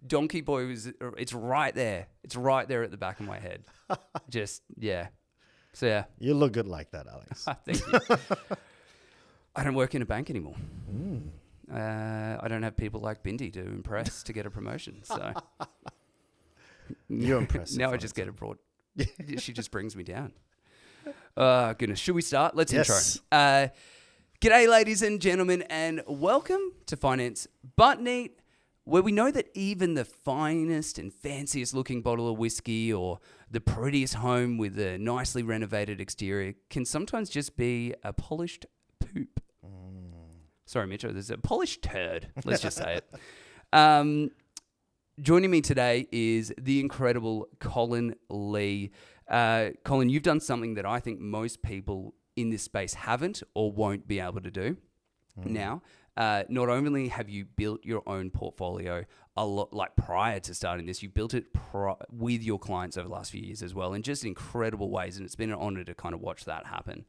Donkey Boy it's right there. It's right there at the back of my head. Just, yeah. So, yeah. You look good like that, Alex. Thank you. I don't work in a bank anymore. I don't have people like Bindi to impress to get a promotion. So You're impressive. now I just get abroad. She just brings me down. Goodness. Should we start? Let's intro. G'day, ladies and gentlemen, and welcome to Finance Butneat, where we know that even the finest and fanciest looking bottle of whiskey or the prettiest home with a nicely renovated exterior can sometimes just be a polished poop. Sorry, Mitchell, there's a polished turd. Let's just say it. Joining me today is the incredible Colin Lee. Colin, you've done something that I think most people in this space haven't or won't be able to do. Now, not only have you built your own portfolio a lot, like prior to starting this, you built it with your clients over the last few years as well in just incredible ways, and it's been an honor to kind of watch that happen.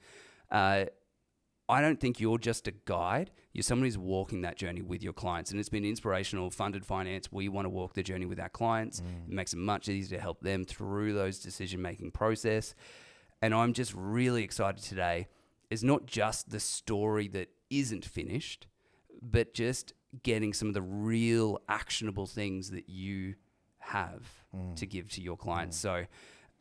I don't think you're just a guide. You're someone who's walking that journey with your clients, and it's been inspirational. Funded finance, we want to walk the journey with our clients. It makes it much easier to help them through those decision-making process. And I'm just really excited today. It's not just the story that isn't finished, but just getting some of the real actionable things that you have to give to your clients. So,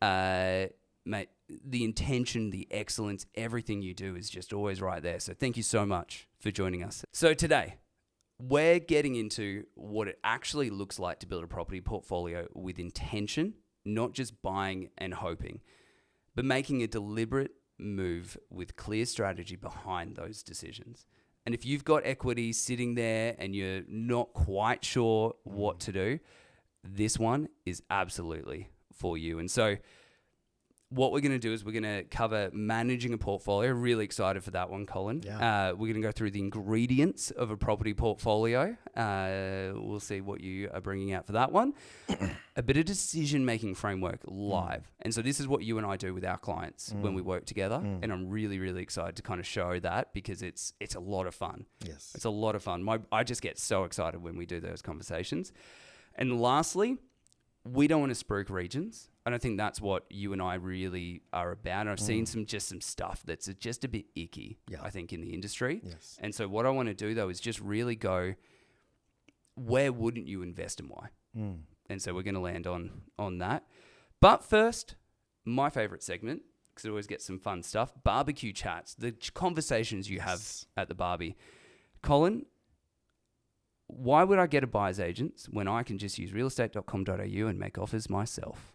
mate, the intention, the excellence, everything you do is just always right there. So thank you so much for joining us. So today, we're getting into what it actually looks like to build a property portfolio with intention, not just buying and hoping, but making a deliberate move with clear strategy behind those decisions. And if you've got equity sitting there and you're not quite sure what to do, this one is absolutely for you. And so what we're going to do is we're going to cover managing a portfolio. Really excited for that one, Colin. Yeah. We're going to go through the ingredients of a property portfolio. We'll see what you are bringing out for that one. A bit of decision-making framework live. And so this is what you and I do with our clients when we work together. And I'm really, really excited to kind of show that because it's a lot of fun. Yes. It's a lot of fun. I just get so excited when we do those conversations. And lastly, we don't want to spruik regions. I don't think that's what you and I really are about. I've seen some stuff that's just a bit icky, I think, in the industry. Yes. And so what I want to do, though, is just really go, where wouldn't you invest and why? And so we're going to land on that. But first, my favorite segment, because it always gets some fun stuff, barbecue chats, the conversations you have at the barbie. Colin, why would I get a buyer's agent when I can just use realestate.com.au and make offers myself?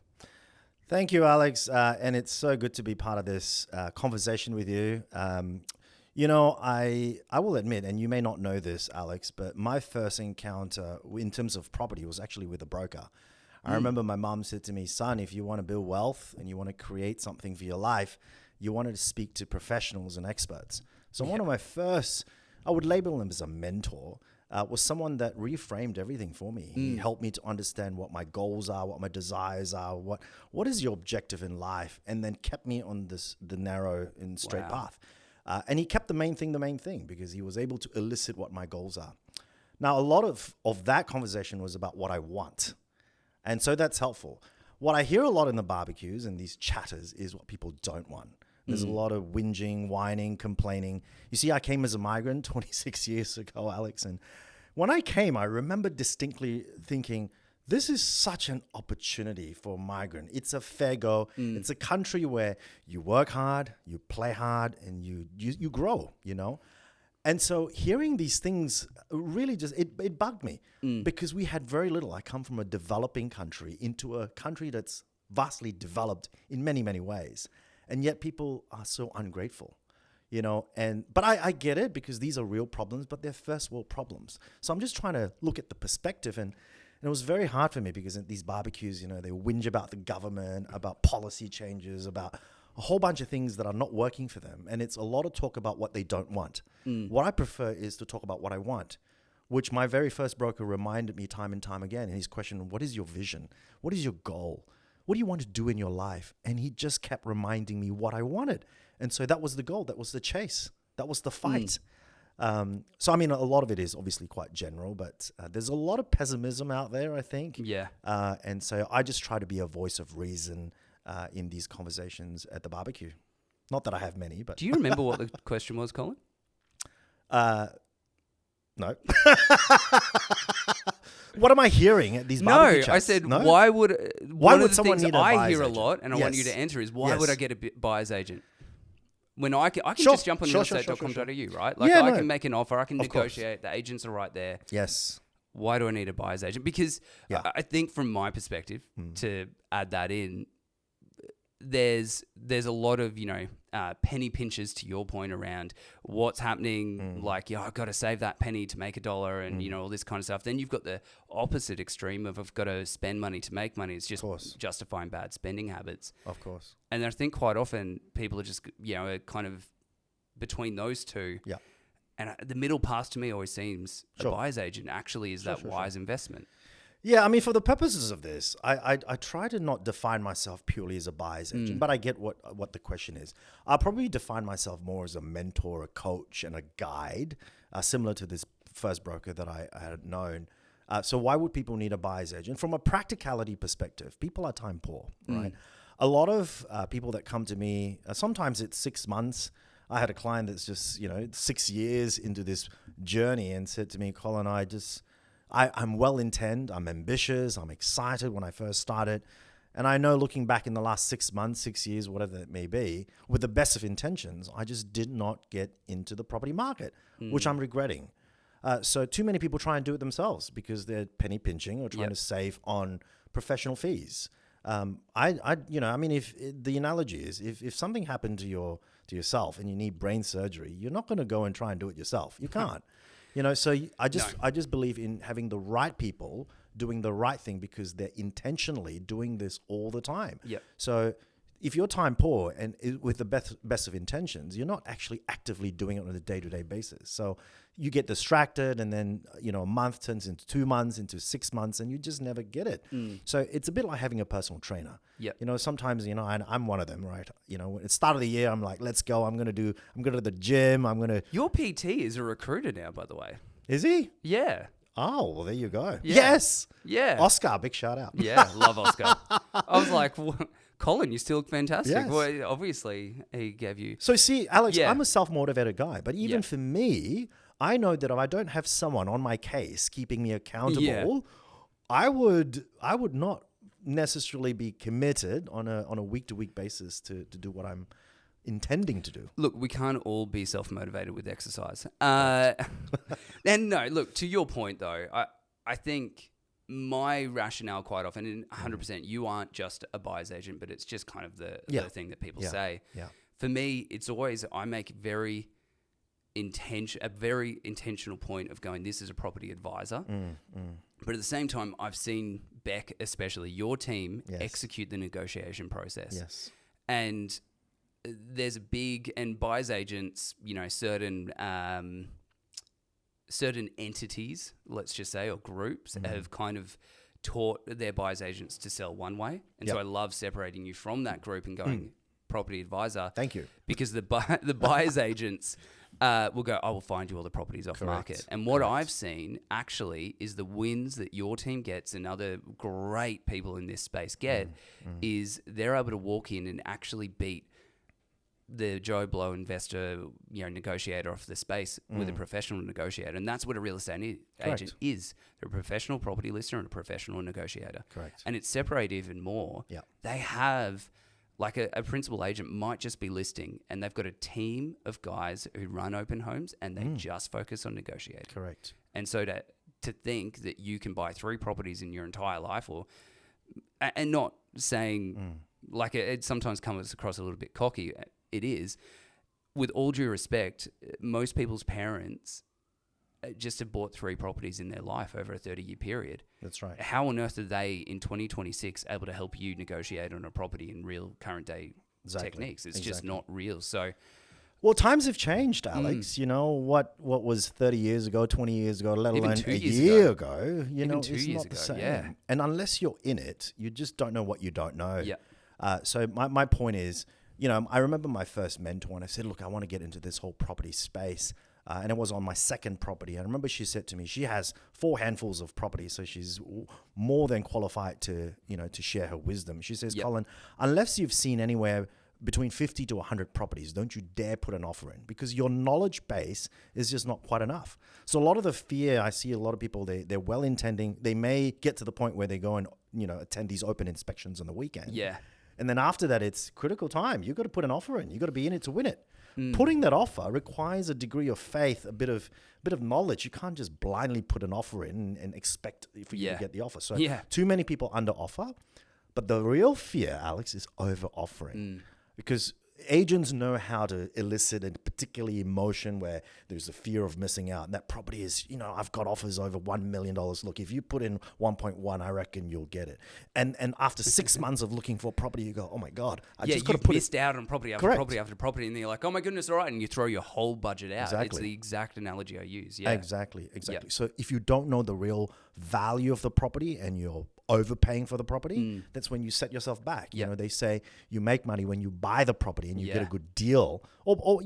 Thank you, Alex. And it's so good to be part of this conversation with you. You know, I will admit, and you may not know this, Alex, but my first encounter in terms of property was actually with a broker. I remember my mom said to me, son, if you want to build wealth and you want to create something for your life, you wanted to speak to professionals and experts. So one of my first, I would label him as a mentor, was someone that reframed everything for me. He helped me to understand what my goals are, what my desires are, what is your objective in life, and then kept me on the narrow and straight path. And he kept the main thing because he was able to elicit what my goals are. Now, a lot of that conversation was about what I want. And so that's helpful. What I hear a lot in the barbecues and these chatters is what people don't want. There's a lot of whinging, whining, complaining. You see, I came as a migrant 26 years ago, Alex. And when I came, I remember distinctly thinking, this is such an opportunity for a migrant. It's a fair go. It's a country where you work hard, you play hard, and you grow, you know? And so hearing these things really just, it bugged me because we had very little. I come from a developing country into a country that's vastly developed in many, many ways. And yet people are so ungrateful, you know, but I get it because these are real problems, but they're first world problems. So I'm just trying to look at the perspective and it was very hard for me because at these barbecues, you know, they whinge about the government, about policy changes, about a whole bunch of things that are not working for them. And it's a lot of talk about what they don't want. What I prefer is to talk about what I want, which my very first broker reminded me time and time again. And his question, what is your vision? What is your goal? What do you want to do in your life? And he just kept reminding me what I wanted. And so that was the goal. That was the chase. That was the fight. So, I mean, a lot of it is obviously quite general, but there's a lot of pessimism out there, I think. Yeah. And so I just try to be a voice of reason in these conversations at the barbecue. Not that I have many, but... Do you remember what the question was, Colin? No. What am I hearing at these barbecue chats? I said, No? why would someone need a I buyer's hear a agent? lot, and I want you Yes. to answer is, why would I get a buyer's agent? When I can Sure, just jump on sure, realestate.com.au, right? Like, Yeah, I no. can make an offer, I can Of course. negotiate, the agents are right there. Yes. Why do I need a buyer's agent? Because Yeah. I think from my perspective, to add that in, there's a lot of, penny pinchers, to your point, around what's happening. Like, I've got to save that penny to make $1 and, all this kind of stuff. Then you've got the opposite extreme of I've got to spend money to make money. It's just justifying bad spending habits. Of course. And I think quite often people are just, are kind of between those two. Yeah. And the middle path to me always seems a Sure. buyer's agent actually is that wise investment. Yeah, I mean, for the purposes of this, I try to not define myself purely as a buyer's agent, but I get what the question is. I'll probably define myself more as a mentor, a coach, and a guide, similar to this first broker that I had known. So why would people need a buyer's agent? From a practicality perspective, people are time poor, right? A lot of people that come to me, sometimes it's 6 months. I had a client that's just, 6 years into this journey and said to me, Colin, I'm well-intended, I'm ambitious, I'm excited when I first started. And I know looking back in the last 6 months, 6 years, whatever it may be, with the best of intentions, I just did not get into the property market, which I'm regretting. So too many people try and do it themselves because they're penny pinching or trying to save on professional fees. If the analogy is, if something happened to yourself and you need brain surgery, you're not going to go and try and do it yourself. You can't. So I just believe in having the right people doing the right thing because they're intentionally doing this all the time. Yep. So if you're time poor and with the best of intentions, you're not actually actively doing it on a day-to-day basis. So you get distracted and then, a month turns into 2 months, into 6 months, and you just never get it. So it's a bit like having a personal trainer. Yep. Sometimes, and I'm one of them, right? At the start of the year, I'm like, let's go. I'm going to the gym. Your PT is a recruiter now, by the way. Is he? Yeah. Oh, well, there you go. Yeah. Yes. Yeah. Oscar, big shout out. Yeah, love Oscar. I was like, Colin, you still look fantastic. Yes. Well, obviously, he gave you... So see, Alex, Yeah. I'm a self-motivated guy, but even for me, I know that if I don't have someone on my case keeping me accountable, I would not necessarily be committed on a week-to-week basis to do what I'm intending to do. Look, we can't all be self-motivated with exercise. And no, look, to your point, though, I think my rationale quite often, and 100%, you aren't just a buyer's agent, but it's just kind of the thing that people say. Yeah. For me, it's always, I make a very intentional point of going, this is a property advisor. But at the same time, I've seen Beck, especially your team, execute the negotiation process. Yes. And there's a big, and buyer's agents, certain entities, let's just say, or groups have kind of taught their buyer's agents to sell one way. And so I love separating you from that group and going property advisor. Thank you. Because the buyer's agents will go, I will find you all the properties off market. And what I've seen actually is the wins that your team gets and other great people in this space get is they're able to walk in and actually beat the Joe Blow investor, negotiator off the space with a professional negotiator. And that's what a real estate agent is. They're a professional property lister and a professional negotiator. Correct. And it's separated even more. Yeah. They have, like a principal agent might just be listing and they've got a team of guys who run open homes and they just focus on negotiating. Correct. And so to think that you can buy 3 properties in your entire life and not saying like it sometimes comes across a little bit cocky. It is. With all due respect, most people's parents just have bought 3 properties in their life over a 30-year period. That's right. How on earth are they in 2026 able to help you negotiate on a property in real current day techniques? It's just not real. So, well, times have changed, Alex. What was 30 years ago, 20 years ago, let alone a year ago, it's not the same. Yeah. And unless you're in it, you just don't know what you don't know. Yeah. So my point is, I remember my first mentor and I said, look, I want to get into this whole property space. and it was on my second property. I remember she said to me, she has 4 handfuls of property, so she's more than qualified to, to share her wisdom. She says, Colin, unless you've seen anywhere between 50 to 100 properties, don't you dare put an offer in, because your knowledge base is just not quite enough. So a lot of the fear, I see a lot of people, they're well-intending. They may get to the point where they go and, attend these open inspections on the weekend. Yeah. And then after that, it's critical time. You've got to put an offer in. You've got to be in it to win it. Putting that offer requires a degree of faith, a bit of knowledge. You can't just blindly put an offer in and expect for you to get the offer. So too many people under offer. But the real fear, Alex, is over offering. Because agents know how to elicit a particular emotion where there's a fear of missing out. And that property is, I've got offers over $1 million. Look, if you put in 1.1, I reckon you'll get it. And after 6 months of looking for property, you go, oh my God, I just got to put missed out on property after property after property. And then you're like, oh my goodness, all right. And you throw your whole budget out. Exactly. It's the exact analogy I use. Yeah. Exactly. Yep. So if you don't know the real value of the property and you're overpaying for the property, that's when you set yourself back. They say you make money when you buy the property and you get a good deal, or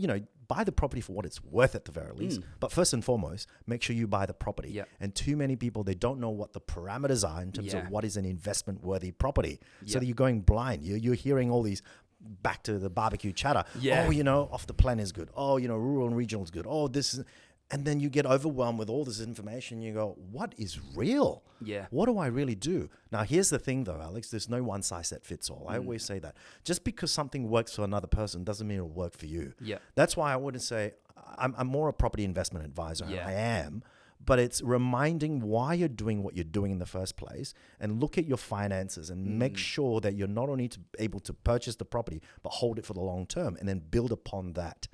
buy the property for what it's worth at the very least. But first and foremost, make sure you buy the property. Yep. And too many people, they don't know what the parameters are in terms of what is an investment worthy property. So that you're going blind. You're hearing all these back to the barbecue chatter. Oh, off the plan is good. Oh, rural and regional is good. Oh, this is... And then you get overwhelmed with all this information. You go, what is real? Yeah. What do I really do? Now, here's the thing, though, Alex. There's no one size that fits all. I always say that. Just because something works for another person doesn't mean it'll work for you. Yeah. That's why I wouldn't say I'm more a property investment advisor. And I am. But it's reminding why you're doing what you're doing in the first place, and look at your finances and make sure that you're not only able to purchase the property, but hold it for the long term and then build upon that.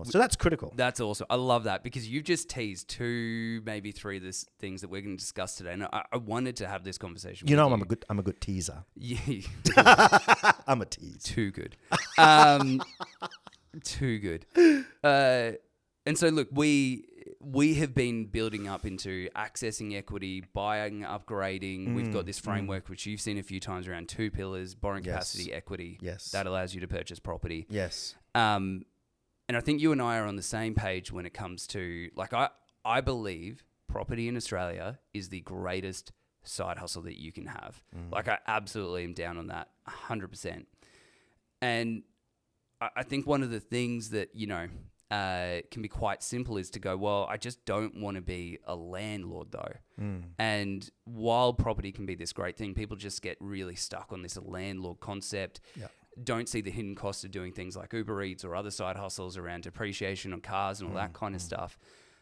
So that's critical. That's awesome. I love that, because you've just teased 2, maybe 3 of the things that we're going to discuss today. And I wanted to have this conversation with you. I'm a good teaser. Yeah. I'm a tease. Too good. Too good. And so, look, we have been building up into accessing equity, buying, upgrading. We've got this framework, which you've seen a few times, around 2 pillars: borrowing capacity, equity. Yes. That allows you to purchase property. Yes. And I think you and I are on the same page when it comes to, like, I believe property in Australia is the greatest side hustle that you can have. Like, I absolutely am down on that 100%. And I think one of the things that, can be quite simple is to go, well, I just don't want to be a landlord though. And while property can be this great thing, people just get really stuck on this landlord concept. Yeah. Don't see the hidden cost of doing things like Uber Eats or other side hustles around depreciation on cars and all that kind of stuff.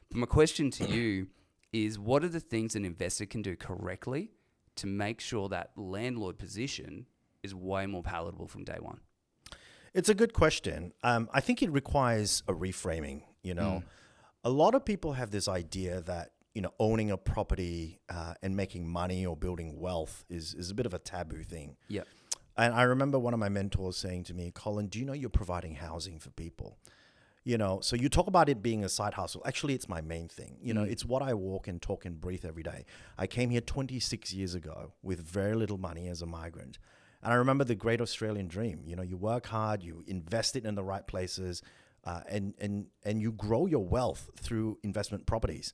But my question to you is, what are the things an investor can do correctly to make sure that landlord position is way more palatable from day one? It's a good question. I think it requires a reframing. A lot of people have this idea that, owning a property and making money or building wealth is a bit of a taboo thing. Yeah. And I remember one of my mentors saying to me, Colin, do you know you're providing housing for people? So you talk about it being a side hustle. Actually, it's my main thing. It's what I walk and talk and breathe every day. I came here 26 years ago with very little money as a migrant. And I remember the great Australian dream. You work hard, you invest it in the right places, and you grow your wealth through investment properties.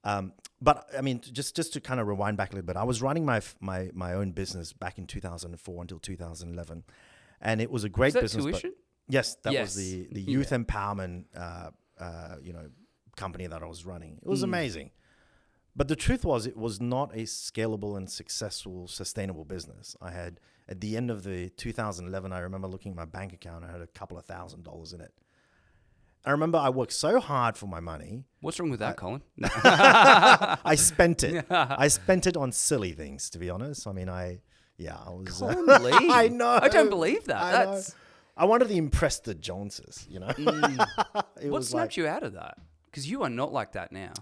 But I mean, just to kind of rewind back a little bit, I was running my own business back in 2004 until 2011, and it was a great business. Tuition? Yes, that was the youth empowerment company that I was running. It was amazing. But the truth was, it was not a scalable and successful, sustainable business. I had, at the end of the 2011, I remember looking at my bank account, I had a couple of $1,000s in it. I remember I worked so hard for my money. What's wrong with that, Colin? I spent it. I spent it on silly things, to be honest. I mean, I was... Colin Lee? I know. I don't believe that. I wanted to impress the Joneses, What snapped you out of that? Because you are not like that now.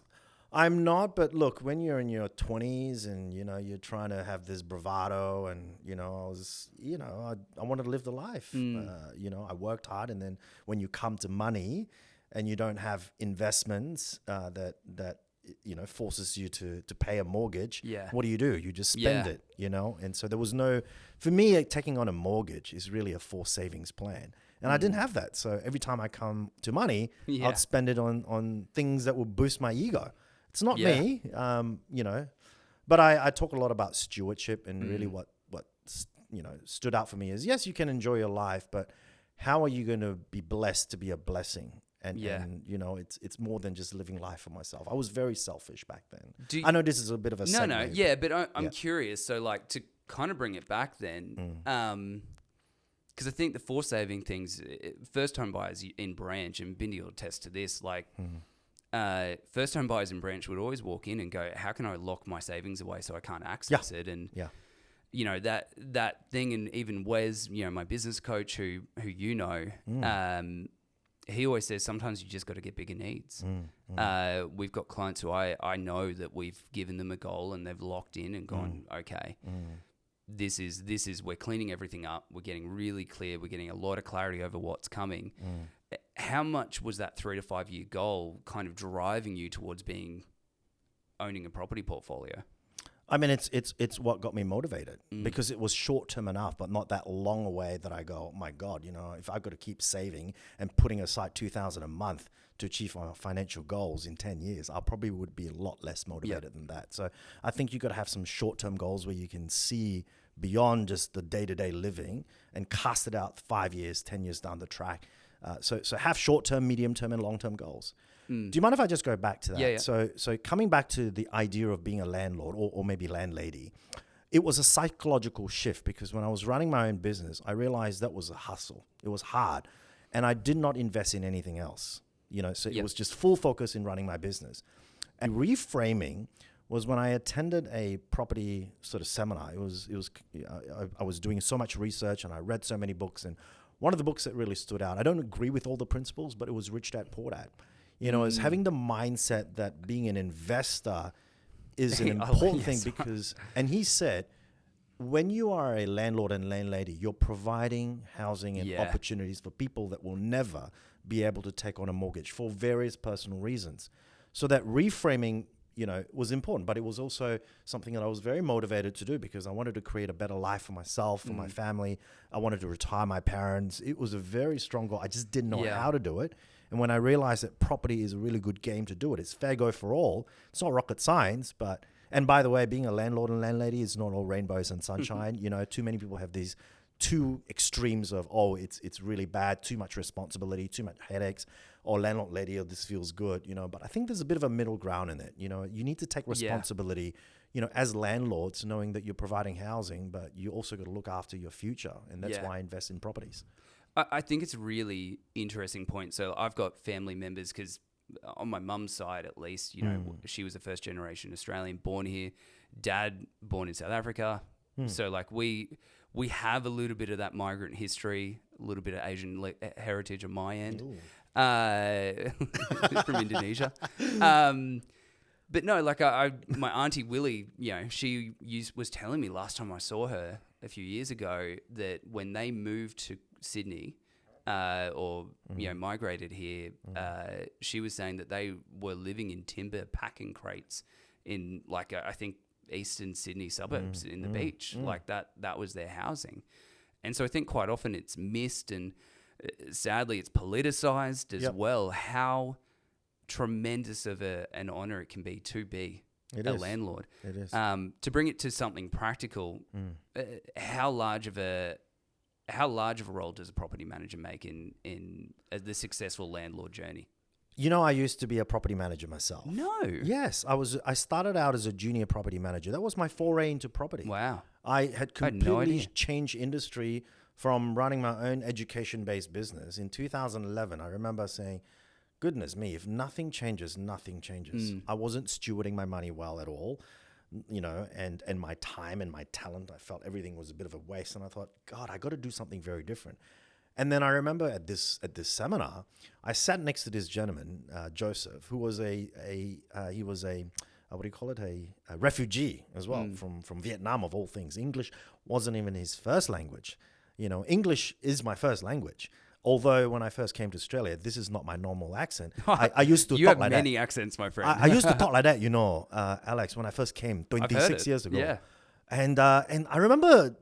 I'm not, but look, when you're in your 20s and, you're trying to have this bravado and, I wanted to live the life. I worked hard, and then when you come to money and you don't have investments that forces you to pay a mortgage, what do? You just spend it, And so there was for me, taking on a mortgage is really a forced savings plan. And I didn't have that. So every time I come to money, Yeah. I'd spend it on things that would boost my ego. It's not Yeah. me, you know. But I talk a lot about stewardship, and really what stood out for me is, yes, you can enjoy your life, but how are you going to be blessed to be a blessing? And you know, it's more than just living life for myself. I was very selfish back then. I know this is a bit of a segue. No, yeah, but I'm curious. So like to kind of bring it back then, because I think the force saving things, first home buyers in branch, and Bindi will attest to this, like first home buyers in branch would always walk in and go, how can I lock my savings away so I can't access it? And you know, that thing, and even Wes, you know, my business coach who you know, he always says sometimes you just got to get bigger needs. We've got clients who I know that we've given them a goal and they've locked in and gone, okay, this is we're cleaning everything up. We're getting really clear. We're getting a lot of clarity over what's coming. How much was that 3 to 5 year goal kind of driving you towards owning a property portfolio? I mean, it's what got me motivated, because it was short term enough, but not that long away that I go, oh my God, you know, if I've got to keep saving and putting aside $2,000 a month to achieve my financial goals in 10 years, I probably would be a lot less motivated than that. So I think you got to have some short term goals where you can see beyond just the day to day living and cast it out 5 years, 10 years down the track. So have short term, medium term, and long term goals. Do you mind if I just go back to that? Yeah. So coming back to the idea of being a landlord or maybe landlady, it was a psychological shift, because when I was running my own business, I realized that was a hustle. It was hard, and I did not invest in anything else. You know, so it was just full focus in running my business. And reframing was when I attended a property sort of seminar. I was doing so much research and I read so many books, and one of the books that really stood out, I don't agree with all the principles, but it was Rich Dad Poor Dad. You know, is having the mindset that being an investor is an important thing, because, and he said, when you are a landlord and landlady, you're providing housing and opportunities for people that will never be able to take on a mortgage for various personal reasons. So that reframing, you know, was important, but it was also something that I was very motivated to do, because I wanted to create a better life for myself, for my family. I wanted to retire my parents. It was a very strong goal. I just didn't know how to do it. And when I realized that property is a really good game to do it, it's fair go for all. It's not rocket science, but, and by the way, being a landlord and landlady is not all rainbows and sunshine. You know, too many people have these two extremes of, oh, it's really bad, too much responsibility, too much headaches, or landlord lady, or this feels good, you know. But I think there's a bit of a middle ground in it. You know, you need to take responsibility, you know, as landlords, knowing that you're providing housing, but you also got to look after your future. And that's why I invest in properties. I think it's a really interesting point. So I've got family members, because on my mum's side, at least, you know, she was a first generation Australian, born here. Dad born in South Africa. So like we have a little bit of that migrant history, a little bit of Asian heritage on my end, from Indonesia. But no, like my auntie Willie, you know, she was telling me last time I saw her a few years ago that when they moved to Sydney, or you know, migrated here, she was saying that they were living in timber packing crates in like I think eastern Sydney suburbs in the beach. Like that was their housing. And so I think quite often it's missed, and sadly it's politicized as well, how tremendous of an honor it can be to be a landlord. It is. To bring it to something practical, how large of a role does a property manager make in the successful landlord journey? You know, I used to be a property manager myself. No. Yes, I started out as a junior property manager. That was my foray into property. Wow. I had completely changed industry from running my own education-based business. In 2011, I remember saying, goodness me, if nothing changes, nothing changes. I wasn't stewarding my money well at all, you know, and my time and my talent. I felt everything was a bit of a waste. And I thought, God, I got to do something very different. And then I remember at this seminar, I sat next to this gentleman, Joseph, who was a refugee as well from Vietnam, of all things. English wasn't even his first language. You know, English is my first language. Although when I first came to Australia, this is not my normal accent. I used to talk like that. You have many accents, my friend. I used to talk like that, you know, Alex, when I first came 26 years ago. Yeah. And I remember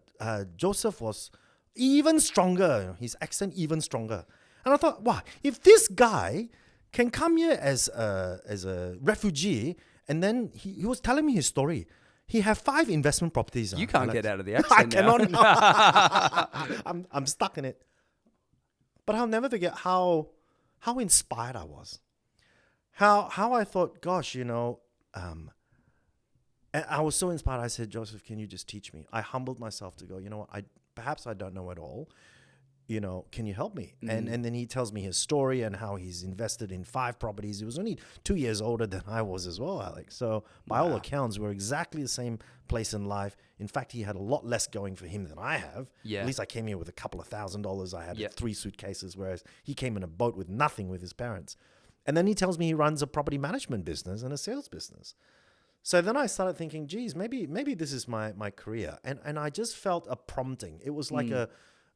Joseph was even stronger. His accent even stronger. And I thought, wow, if this guy can come here as a refugee, and then he was telling me his story. He had 5 investment properties. You can't get out of the accent I now. cannot. I'm stuck in it. But I'll never forget how inspired I was. How I thought, gosh, and I was so inspired. I said, Joseph, can you just teach me? I humbled myself to go, you know what, perhaps I don't know it all. Can you help me? And then he tells me his story and how he's invested in 5 properties. He was only 2 years older than I was as well, Alex. So by all accounts, we're exactly the same place in life. In fact, he had a lot less going for him than I have. Yeah. At least I came here with a couple of $1,000s. I had 3 suitcases, whereas he came in a boat with nothing with his parents. And then he tells me he runs a property management business and a sales business. So then I started thinking, geez, maybe this is my career. And I just felt a prompting. It was like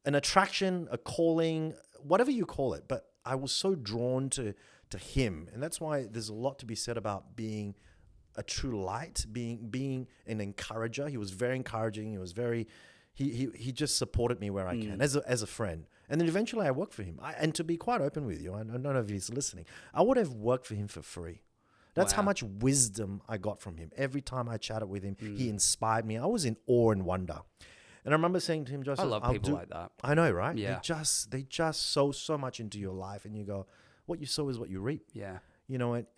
an attraction, a calling, whatever you call it. But I was so drawn to him. And that's why there's a lot to be said about being a true light, being an encourager. He was very encouraging. He was very, he just supported me where I can as a friend. And then eventually I worked for him. And to be quite open with you, I don't know if he's listening, I would have worked for him for free. That's how much wisdom I got from him. Every time I chatted with him, he inspired me. I was in awe and wonder. And I remember saying to him, Joseph, I love people like that. I know, right? Yeah. They just sow so much into your life, and you go, what you sow is what you reap. Yeah.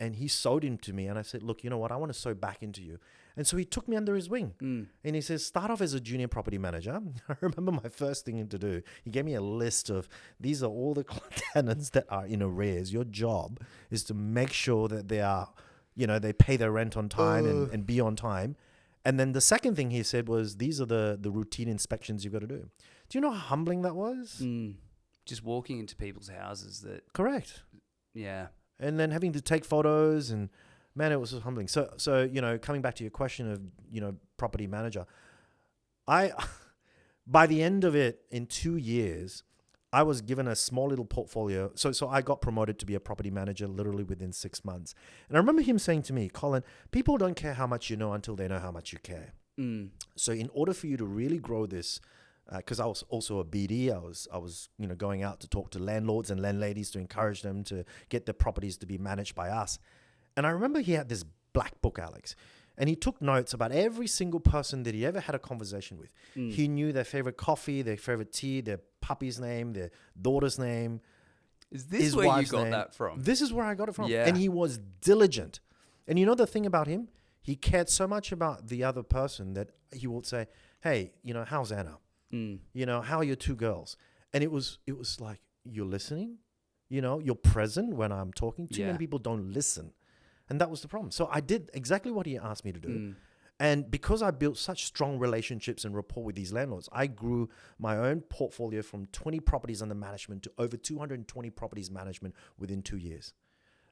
And he sowed into me, and I said, look, you know what? I want to sow back into you. And so he took me under his wing, and he says, start off as a junior property manager. I remember my first thing to do. He gave me a list of, these are all the tenants that are in arrears. Your job is to make sure that they are, they pay their rent on time and be on time. And then the second thing he said was, these are the routine inspections you've got to do. Do you know how humbling that was? Just walking into people's houses that... Correct. Yeah. And then having to take photos, and man, it was so humbling. So coming back to your question of, property manager, by the end of it, in 2 years, I was given a small little portfolio. So I got promoted to be a property manager literally within 6 months. And I remember him saying to me, Colin, people don't care how much you know until they know how much you care. So in order for you to really grow this, because I was also a BD, I was going out to talk to landlords and landladies to encourage them to get their properties to be managed by us. And I remember he had this black book, Alex, and he took notes about every single person that he ever had a conversation with. He knew their favorite coffee, their favorite tea, their puppy's name, their daughter's name. Is this where you got that from? This is where I got it from. Yeah. And he was diligent. And you know the thing about him? He cared so much about the other person that he would say, hey, how's Anna? How are your 2 girls? And it was like, you're listening, you're present when I'm talking. Too many people don't listen. And that was the problem. So I did exactly what he asked me to do. And because I built such strong relationships and rapport with these landlords, I grew my own portfolio from 20 properties under management to over 220 properties management within 2 years.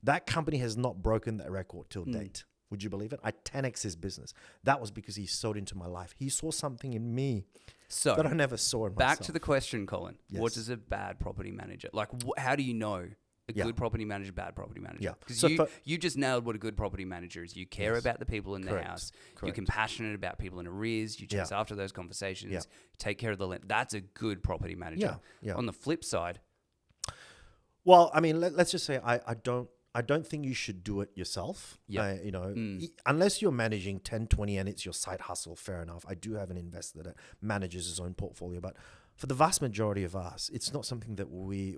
That company has not broken that record till date. Would you believe it? I 10x his business. That was because he sowed into my life. He saw something in me that I never saw in myself. Back to the question, Colin. Yes. What does a bad property manager... how do you know a good property manager, bad property manager? Yeah. Because So you just nailed what a good property manager is. You care about the people in the house. You're Correct. compassionate about people in arrears. You chase after those conversations. You take care of the land. That's a good property manager. Yeah. On the flip side... Well, I mean, let's just say I don't think you should do it yourself. Yeah. Unless you're managing 10, 20 and it's your side hustle, fair enough. I do have an investor that manages his own portfolio, but for the vast majority of us, it's not something that we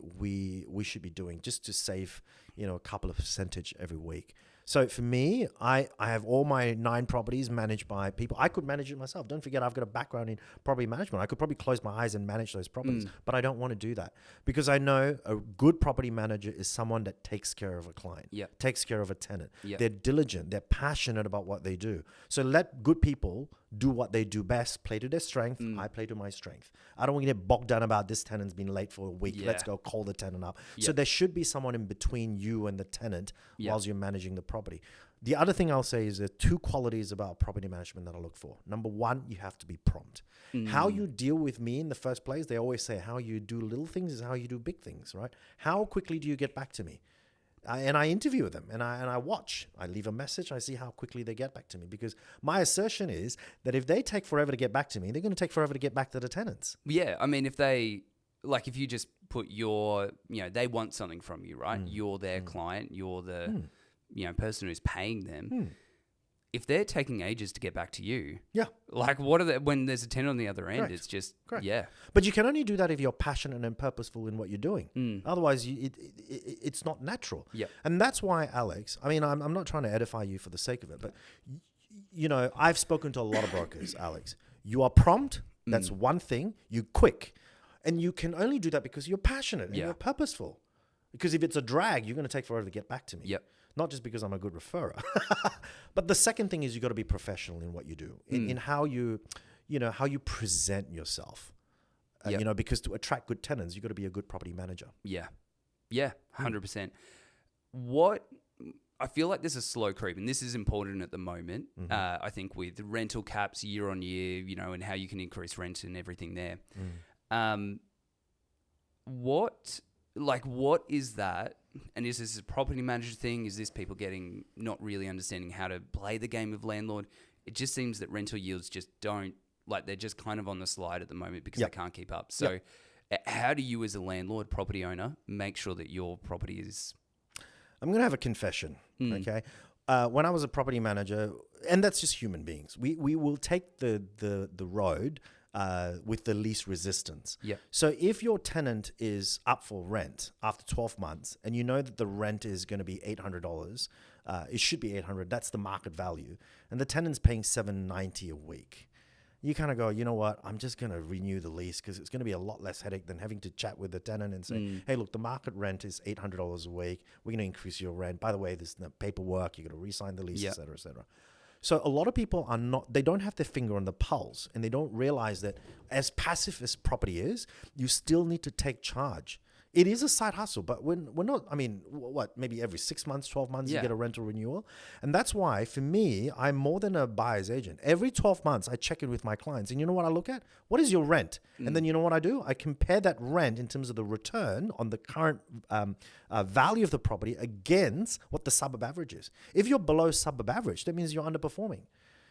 should be doing just to save, a couple of percentage every week. So for me, I have all my 9 properties managed by people. I could manage it myself. Don't forget, I've got a background in property management. I could probably close my eyes and manage those properties, but I don't want to do that because I know a good property manager is someone that takes care of a client, takes care of a tenant. They're diligent. They're passionate about what they do. So let good people do what they do best, play to their strength. I play to my strength. I don't want to get bogged down about this tenant's been late for a week. Let's go call the tenant up. So there should be someone in between you and the tenant whilst you're managing the property. The other thing I'll say is there are 2 qualities about property management that I look for. Number 1, you have to be prompt. How you deal with me in the first place, they always say how you do little things is how you do big things, right? How quickly do you get back to me? And I interview them and I watch. I leave a message. I see how quickly they get back to me, because my assertion is that if they take forever to get back to me, they're going to take forever to get back to the tenants. Yeah, I mean, if you just put they want something from you, right? You're their client. You're the, person who's paying them. If they're taking ages to get back to you, like what are when there's a tenant on the other end, it's just, yeah. But you can only do that if you're passionate and purposeful in what you're doing. Otherwise, it's not natural. Yep. And that's why, Alex, I mean, I'm not trying to edify you for the sake of it, but, I've spoken to a lot of brokers, Alex. You are prompt. That's one thing. You're quick. And you can only do that because you're passionate and you're purposeful. Because if it's a drag, you're going to take forever to get back to me. Yep. Not just because I'm a good referrer. But the second thing is you got to be professional in what you do, in how you present yourself. Because to attract good tenants, you got to be a good property manager. Yeah. Yeah, 100%. I feel like there's a slow creep, and this is important at the moment. I think with rental caps year on year, and how you can increase rent and everything there. What is that? And is this a property manager thing? Is this people not really understanding how to play the game of landlord? It just seems that rental yields just they're just kind of on the slide at the moment because they can't keep up. So how do you as a landlord, property owner, make sure that your property is... I'm going to have a confession, okay? When I was a property manager, and that's just human beings, we will take the road with the least resistance. Yep. So if your tenant is up for rent after 12 months and you know that the rent is going to be $800, it should be $800, that's the market value, and the tenant's paying $790 a week, you kind of go, you know what, I'm just going to renew the lease because it's going to be a lot less headache than having to chat with the tenant and say, hey, look, the market rent is $800 a week. We're going to increase your rent. By the way, there's no paperwork. You're going to re-sign the lease, et cetera, et cetera. So a lot of people they don't have their finger on the pulse, and they don't realize that as passive as property is, you still need to take charge. It is a side hustle, but we're not, maybe every 6 months, 12 months, you get a rental renewal. And that's why, for me, I'm more than a buyer's agent. Every 12 months, I check in with my clients. And you know what I look at? What is your rent? And then you know what I do? I compare that rent in terms of the return on the current value of the property against what the suburb average is. If you're below suburb average, that means you're underperforming.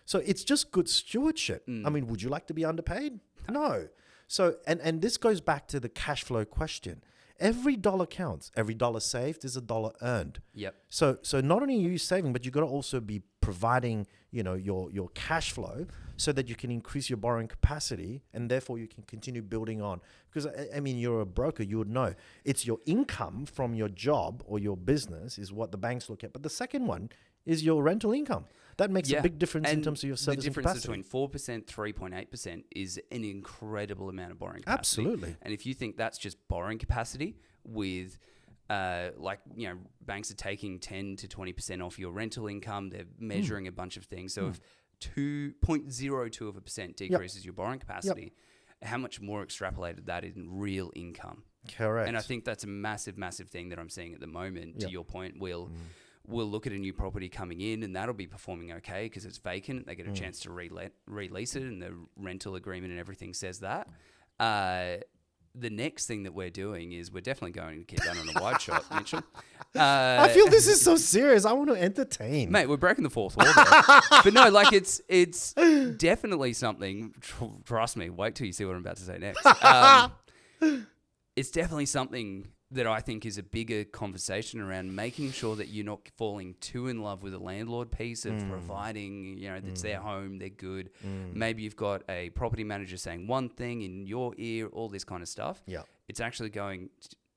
So it's just good stewardship. I mean, would you like to be underpaid? No. So, and this goes back to the cash flow question. Every dollar counts. Every dollar saved is a dollar earned. Yep. So not only are you saving, but you've got to also be providing, your cash flow so that you can increase your borrowing capacity, and therefore you can continue building on. Because I mean, you're a broker, you would know it's your income from your job or your business is what the banks look at. But the second one is your rental income. That makes a big difference in terms of your servicing capacity. The difference between 4%, 3.8% is an incredible amount of borrowing capacity. Absolutely. And if you think that's just borrowing capacity with, banks are taking 10 to 20% off your rental income, they're measuring a bunch of things. So if 2.02% decreases your borrowing capacity, how much more extrapolated that is in real income? Correct. And I think that's a massive, massive thing that I'm seeing at the moment. To your point, we'll look at a new property coming in, and that'll be performing okay because it's vacant. They get a chance to release it, and the rental agreement and everything says that. The next thing that we're doing is we're definitely going to keep that on a wide shot, Mitchell. I feel this is so serious. I want to entertain. Mate, we're breaking the fourth wall there. But no, it's definitely something. Trust me, wait till you see what I'm about to say next. It's definitely something that I think is a bigger conversation around making sure that you're not falling too in love with a landlord piece of providing, that's their home, they're good. Maybe you've got a property manager saying one thing in your ear, all this kind of stuff. Yeah. It's actually going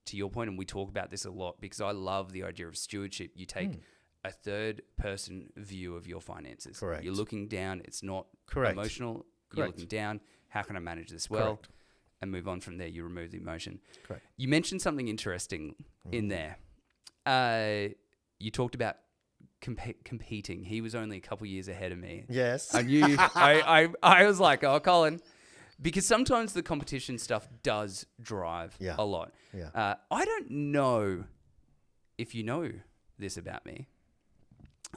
to your point, and we talk about this a lot because I love the idea of stewardship. You take a third person view of your finances. Correct. You're looking down. It's not emotional. Correct. You're looking down. How can I manage this well? Correct. And move on from there. You remove the emotion. Correct. You mentioned something interesting in there. You talked about competing. He was only a couple years ahead of me. Yes. I knew. I was like, oh, Colin, because sometimes the competition stuff does drive a lot. Yeah. I don't know if you know this about me.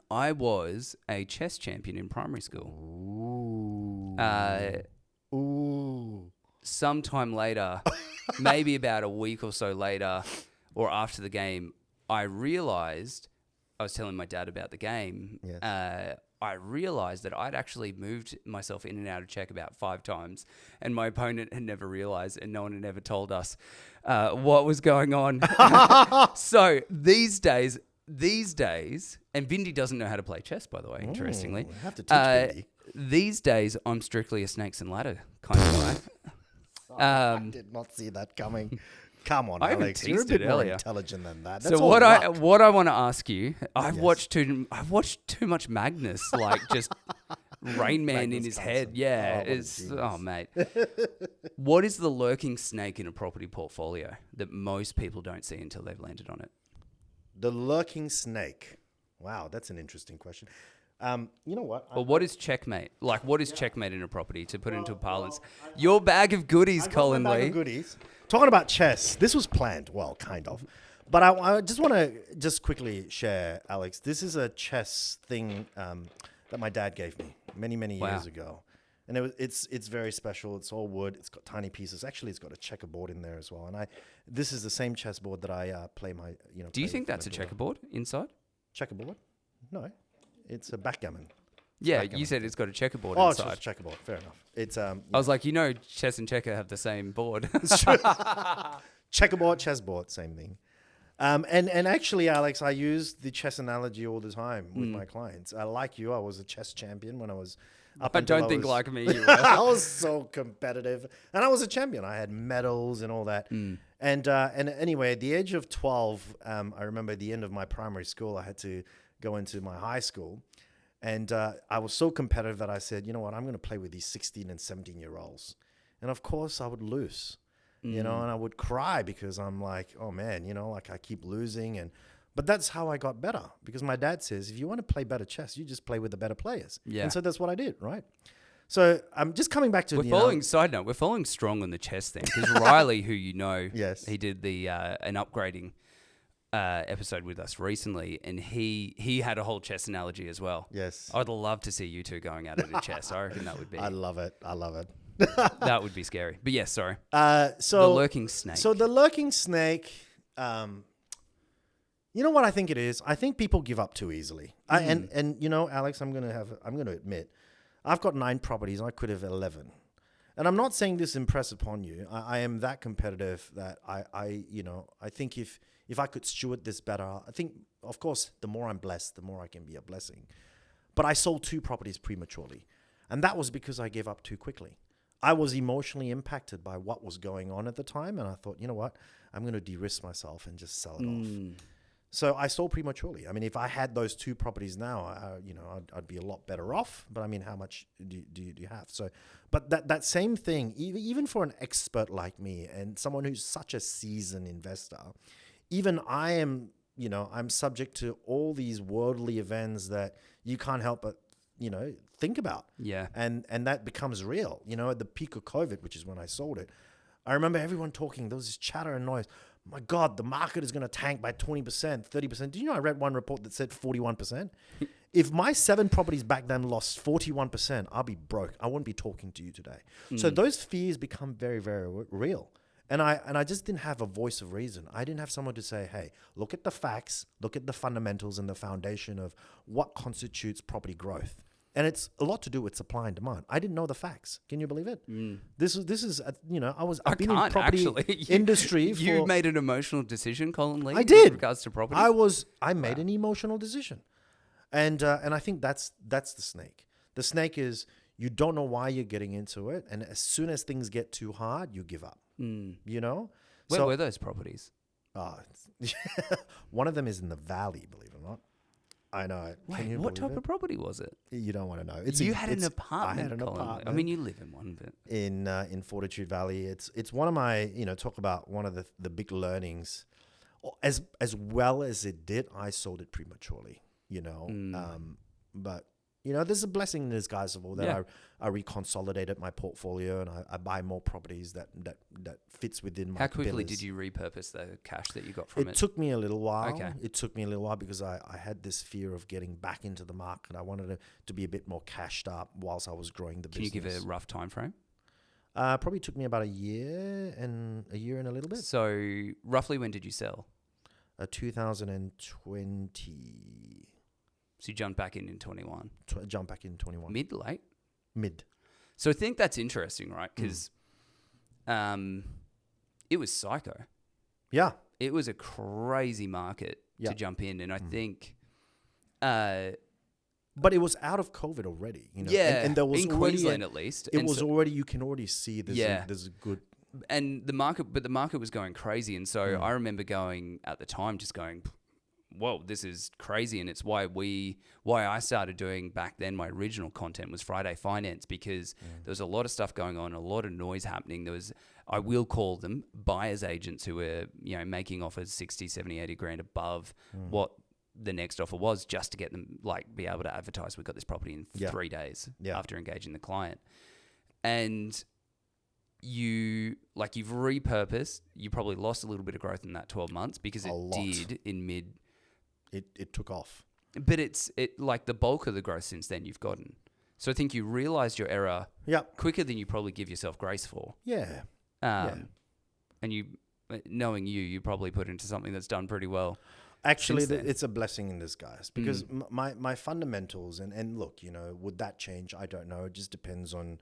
I was a chess champion in primary school. Ooh. Sometime later, maybe about a week or so later, or after the game, I realized, I was telling my dad about the game. Yes. I realized that I'd actually moved myself in and out of check about 5 times, and my opponent had never realized, and no one had ever told us what was going on. So these days, and Vindy doesn't know how to play chess, by the way, interestingly. I have to teach Vindy. These days, I'm strictly a snakes and ladder kind of guy. I did not see that coming. Come on, I even Alex. You're a teased it bit more earlier. intelligent than that. So That's all what luck. I want to ask you, I've watched too much Magnus, like just Rain Man in Magnus his Carlsen. head. Yeah, Oh, what a it's genius. mate. What is the lurking snake in a property portfolio that most people don't see until they've landed on it? The lurking snake. Wow, that's an interesting question. You know what? Well, what is checkmate? Like, what is checkmate in a property, to put into parlance? Your bag of goodies, Colin Bag Lee. of goodies. Talking about chess, this was planned. Well, kind of. But I just want to just quickly share, Alex. This is a chess thing that my dad gave me many years ago, and it's very special. It's all wood. It's got tiny pieces. Actually, it's got a checkerboard in there as well. And this is the same chessboard that I play my. Do you think that's a checkerboard inside? Checkerboard? No, it's a backgammon. Yeah, backgammon. you said it's got a checkerboard Oh, it's inside. just a checkerboard. Fair enough. It's I was like, chess and checker have the same board. checkerboard, chessboard, same thing. And actually, Alex, I use the chess analogy all the time with my clients. Like you, I was a chess champion when I was up I until don't think was, like me. You were. I was so competitive, and I was a champion. I had medals and all that. And anyway, at the age of 12, I remember at the end of my primary school, I had to go into my high school, and I was so competitive that I said, you know what, I'm going to play with these 16 and 17-year-olds, and of course I would lose. And I would cry because I'm like, oh man, like I keep losing. But that's how I got better, because my dad says, if you want to play better chess, you just play with the better players. Yeah. And so that's what I did, right? So I'm just coming back to Side note, we're following strong on the chess thing, because Riley, who Yes. he did the an upgrading episode with us recently, and he had a whole chess analogy as well. Yes. I'd love to see you two going at it in chess. I reckon that would be. I love it. That would be scary. But yes, sorry. So The lurking snake. So the lurking snake, you know what I think it is? I think people give up too easily. And Alex, I'm gonna admit, I've got 9 properties. I could have 11. And I'm not saying this impress upon you. I am that competitive that I think if I could steward this better, I think, of course, the more I'm blessed, the more I can be a blessing. But I sold 2 properties prematurely. And that was because I gave up too quickly. I was emotionally impacted by what was going on at the time. And I thought, you know what? I'm going to de-risk myself and just sell it off. So I sold prematurely. I mean, if I had those 2 properties now, I'd be a lot better off. But I mean, how much do you have? So, but that same thing, even for an expert like me and someone who's such a seasoned investor, even I am, I'm subject to all these worldly events that you can't help but, think about. Yeah. And that becomes real. At the peak of COVID, which is when I sold it, I remember everyone talking. There was this chatter and noise. My God, the market is going to tank by 20%, 30%. Do you know I read one report that said 41%? If my 7 properties back then lost 41%, I'll be broke. I wouldn't be talking to you today. So those fears become very, very real. And I just didn't have a voice of reason. I didn't have someone to say, hey, look at the facts, look at the fundamentals and the foundation of what constitutes property growth. And it's a lot to do with supply and demand. I didn't know the facts. Can you believe it? This is I've been in property industry. You made an emotional decision, Colin Lee. I did. In regards to property. I made an emotional decision, and I think that's the snake. The snake is you don't know why you're getting into it, and as soon as things get too hard, you give up. Where were those properties? One of them is in the valley, believe it or not. I know. Wait, what type of property was it? You don't want to know. You had an apartment. I had an Colin. apartment. I mean, you live in one, but in Fortitude Valley. It's one of my, talk about one of the big learnings. As well as it did, I sold it prematurely, but there's a blessing in disguise of all that. I reconsolidated my portfolio and I buy more properties that fits within my How quickly pillars. did you repurpose the cash that you got from it? It took me a little while. Okay. It took me a little while because I had this fear of getting back into the market. I wanted to be a bit more cashed up whilst I was growing the business. Can you give a rough time frame? Probably took me about a year and a little bit. So roughly when did you sell? 2020. So you jumped back in 21. Jump back in 21. Mid, late? Mid. So I think that's interesting, right? Because it was psycho. Yeah. It was a crazy market to jump in. And I think... but it was out of COVID already, you know. Yeah, and there was in already Queensland at least. It was already, you can already see there's a good... And the market was going crazy. And so I remember going, at the time, just going... whoa, this is crazy. And it's why I started doing back then, my original content was Friday Finance, because there was a lot of stuff going on, a lot of noise happening. There was, I will call them buyer's agents who were, making offers 60, 70, 80 grand above what the next offer was, just to get them, be able to advertise, we got this property in 3 days after engaging the client. And you've repurposed, you probably lost a little bit of growth in that 12 months because it did in mid. It took off. But the bulk of the growth since then you've gotten. So I think you realized your error quicker than you probably give yourself grace for. Yeah. And you, knowing you probably put into something that's done pretty well. Actually, it's a blessing in disguise, because my fundamentals and look, would that change? I don't know. It just depends on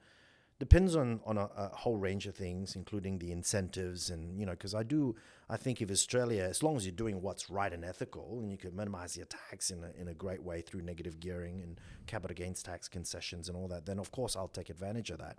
a whole range of things, including the incentives and, because I think if Australia, as long as you're doing what's right and ethical, and you can minimize your tax in a great way through negative gearing and capital gains tax concessions and all that, then of course I'll take advantage of that.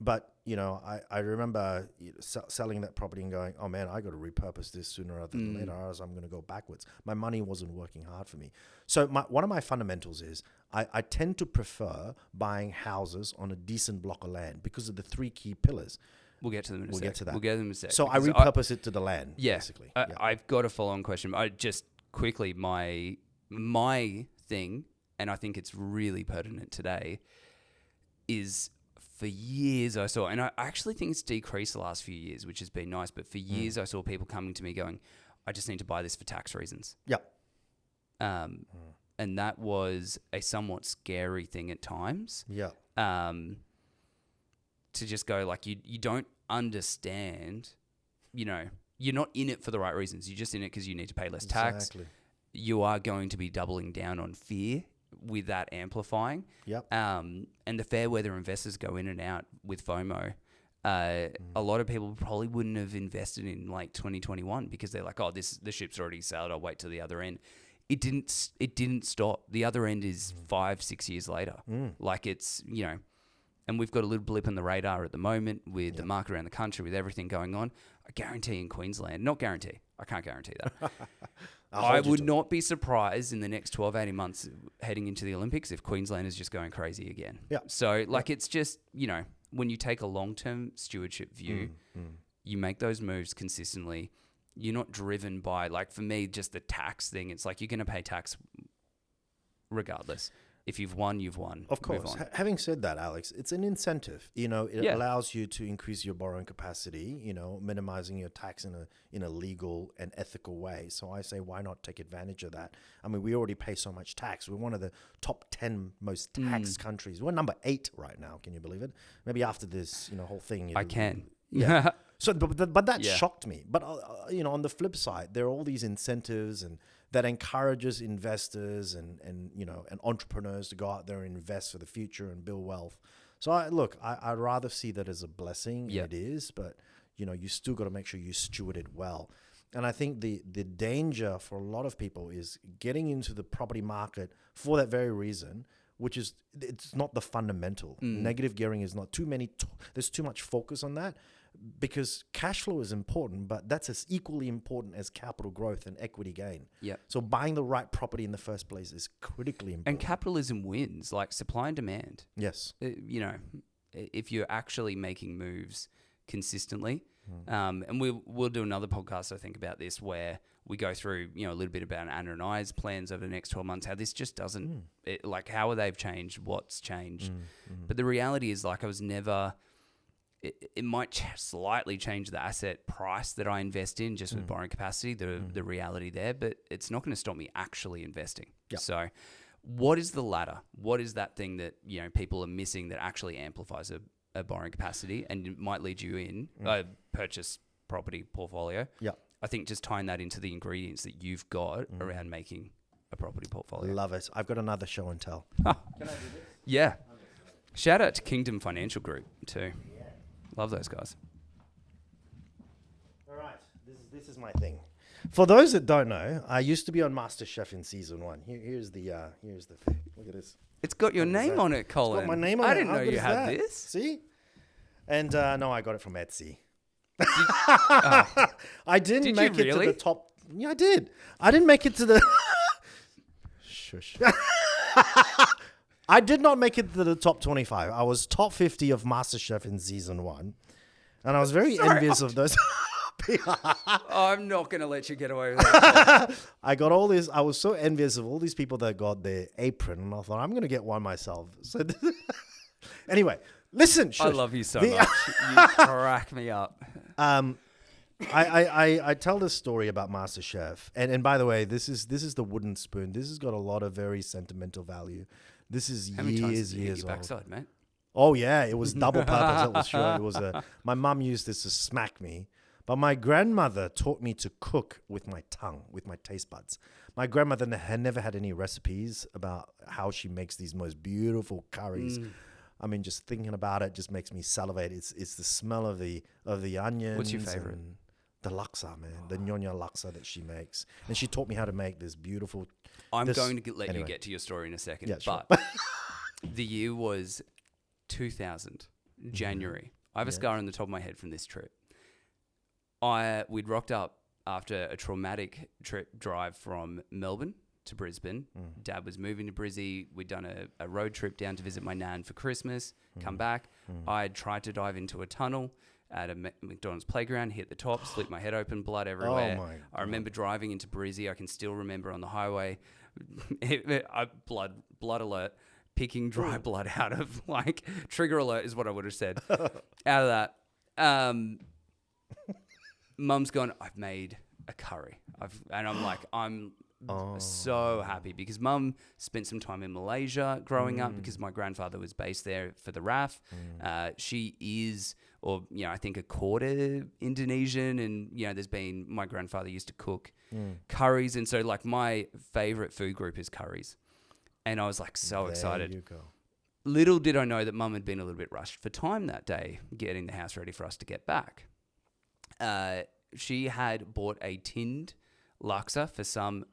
But, I remember selling that property and going, oh man, I got to repurpose this sooner rather than later, or else I'm going to go backwards. My money wasn't working hard for me. So one of my fundamentals is I tend to prefer buying houses on a decent block of land because of the 3 key pillars. We'll get to them in a sec. We'll get to that. We'll get to them in a sec. So I repurpose it to the land, basically. I've got a follow-on question. I just quickly, my thing, and I think it's really pertinent today, is... for years I saw, and I actually think it's decreased the last few years, which has been nice, but for years I saw people coming to me going, I just need to buy this for tax reasons. Yep. And that was a somewhat scary thing at times. Yeah. To just go you don't understand, you're not in it for the right reasons. You're just in it because you need to pay less tax. Exactly. You are going to be doubling down on fear with that amplifying. Yep. And the fair weather investors go in and out with FOMO. A lot of people probably wouldn't have invested in 2021 because they're like, oh, the ship's already sailed. I'll wait till the other end. It didn't stop. The other end is 5-6 years later. It's, and we've got a little blip on the radar at the moment with the market around the country, with everything going on. I guarantee in Queensland, not guarantee, I can't guarantee that. I would not be surprised in the next 12, 18 months heading into the Olympics if Queensland is just going crazy again. Yeah. So it's just, when you take a long-term stewardship view, you make those moves consistently. You're not driven by, for me, just the tax thing. It's you're going to pay tax regardless. If you've won, you've won. Of course. Having said that, Alex, it's an incentive. It allows you to increase your borrowing capacity, minimizing your tax in a legal and ethical way. So I say, why not take advantage of that? I mean, we already pay so much tax. We're one of the top 10 most taxed countries. We're number 8 right now. Can you believe it? Maybe after this, whole thing. I can. Yeah. So, but that shocked me. But on the flip side, there are all these incentives and that encourages investors and entrepreneurs to go out there and invest for the future and build wealth. So I'd rather see that as a blessing. It is, but you still got to make sure you steward it well. And I think the danger for a lot of people is getting into the property market for that very reason, which is it's not the fundamental. Negative gearing is not there's too much focus on that. Because cash flow is important, but that's as equally important as capital growth and equity gain. Yeah. So buying the right property in the first place is critically important. And capitalism wins, supply and demand. Yes. If you're actually making moves consistently, and we'll do another podcast, I think, about this where we go through, a little bit about Anna and I's plans over the next 12 months, how this just doesn't, how they've changed, what's changed. But the reality is, I was never... It might slightly change the asset price that I invest in just with borrowing capacity, the reality there, but it's not going to stop me actually investing. Yep. So what is the ladder? What is that thing that people are missing that actually amplifies a borrowing capacity and it might lead you in a purchase property portfolio? Yeah. I think just tying that into the ingredients that you've got around making a property portfolio. Love it. I've got another show and tell. Can I do this? Yeah. Shout out to Kingdom Financial Group too. Yeah. Love those guys. All right. This is my thing. For those that don't know, I used to be on MasterChef in season 1. Here's the thing. Look at this. It's got your name on it, Colin. It's got my name on it. I didn't know you had this. See? And no, I got it from Etsy. I didn't make it to the top. Yeah, I did. I didn't make it to the. Shush. I did not make it to the top 25. I was top 50 of MasterChef in season 1, and I was very envious of those. I'm not going to let you get away with that. I got all this. I was so envious of all these people that got their apron, and I thought I'm going to get one myself. So anyway, listen. Shush. I love you so much. You crack me up. I tell this story about MasterChef, and by the way, this is the wooden spoon. This has got a lot of very sentimental value. This is How many times did you hit years your old. backside, mate? Oh yeah, it was double purpose. It was sure. It was my mum used this to smack me, but my grandmother taught me to cook with my tongue, with my taste buds. My grandmother had never had any recipes about how she makes these most beautiful curries. I mean, just thinking about it just makes me salivate. It's the smell of the onions. What's your favorite? The laksa, man, the nyonya laksa that she makes, and she taught me how to make this beautiful. I'm going to let you get to your story in a second, Yeah, sure. but the year was 2000, January. I have a scar on the top of my head from this trip. We'd rocked up after a traumatic drive from Melbourne to Brisbane. Dad was moving to Brizzy. We'd done a road trip down to visit my nan for Christmas, come back. I'd tried to dive into a tunnel at a McDonald's playground, hit the top, slit my head open, blood everywhere. Oh my I remember driving into Brizzy. I can still remember on the highway, blood alert, picking dry blood out of, like, trigger alert is what I would have said. Out of that. Mum's gone, I've made a curry. And I'm like, I'm so happy because Mum spent some time in Malaysia growing up because my grandfather was based there for the RAF. She is, I think a quarter Indonesian, and, my grandfather used to cook curries. And so, like, my favorite food group is curries. And I was, like, so excited. There you go. Little did I know that Mum had been a little bit rushed for time that day, getting the house ready for us to get back. She had bought a tinned laksa for some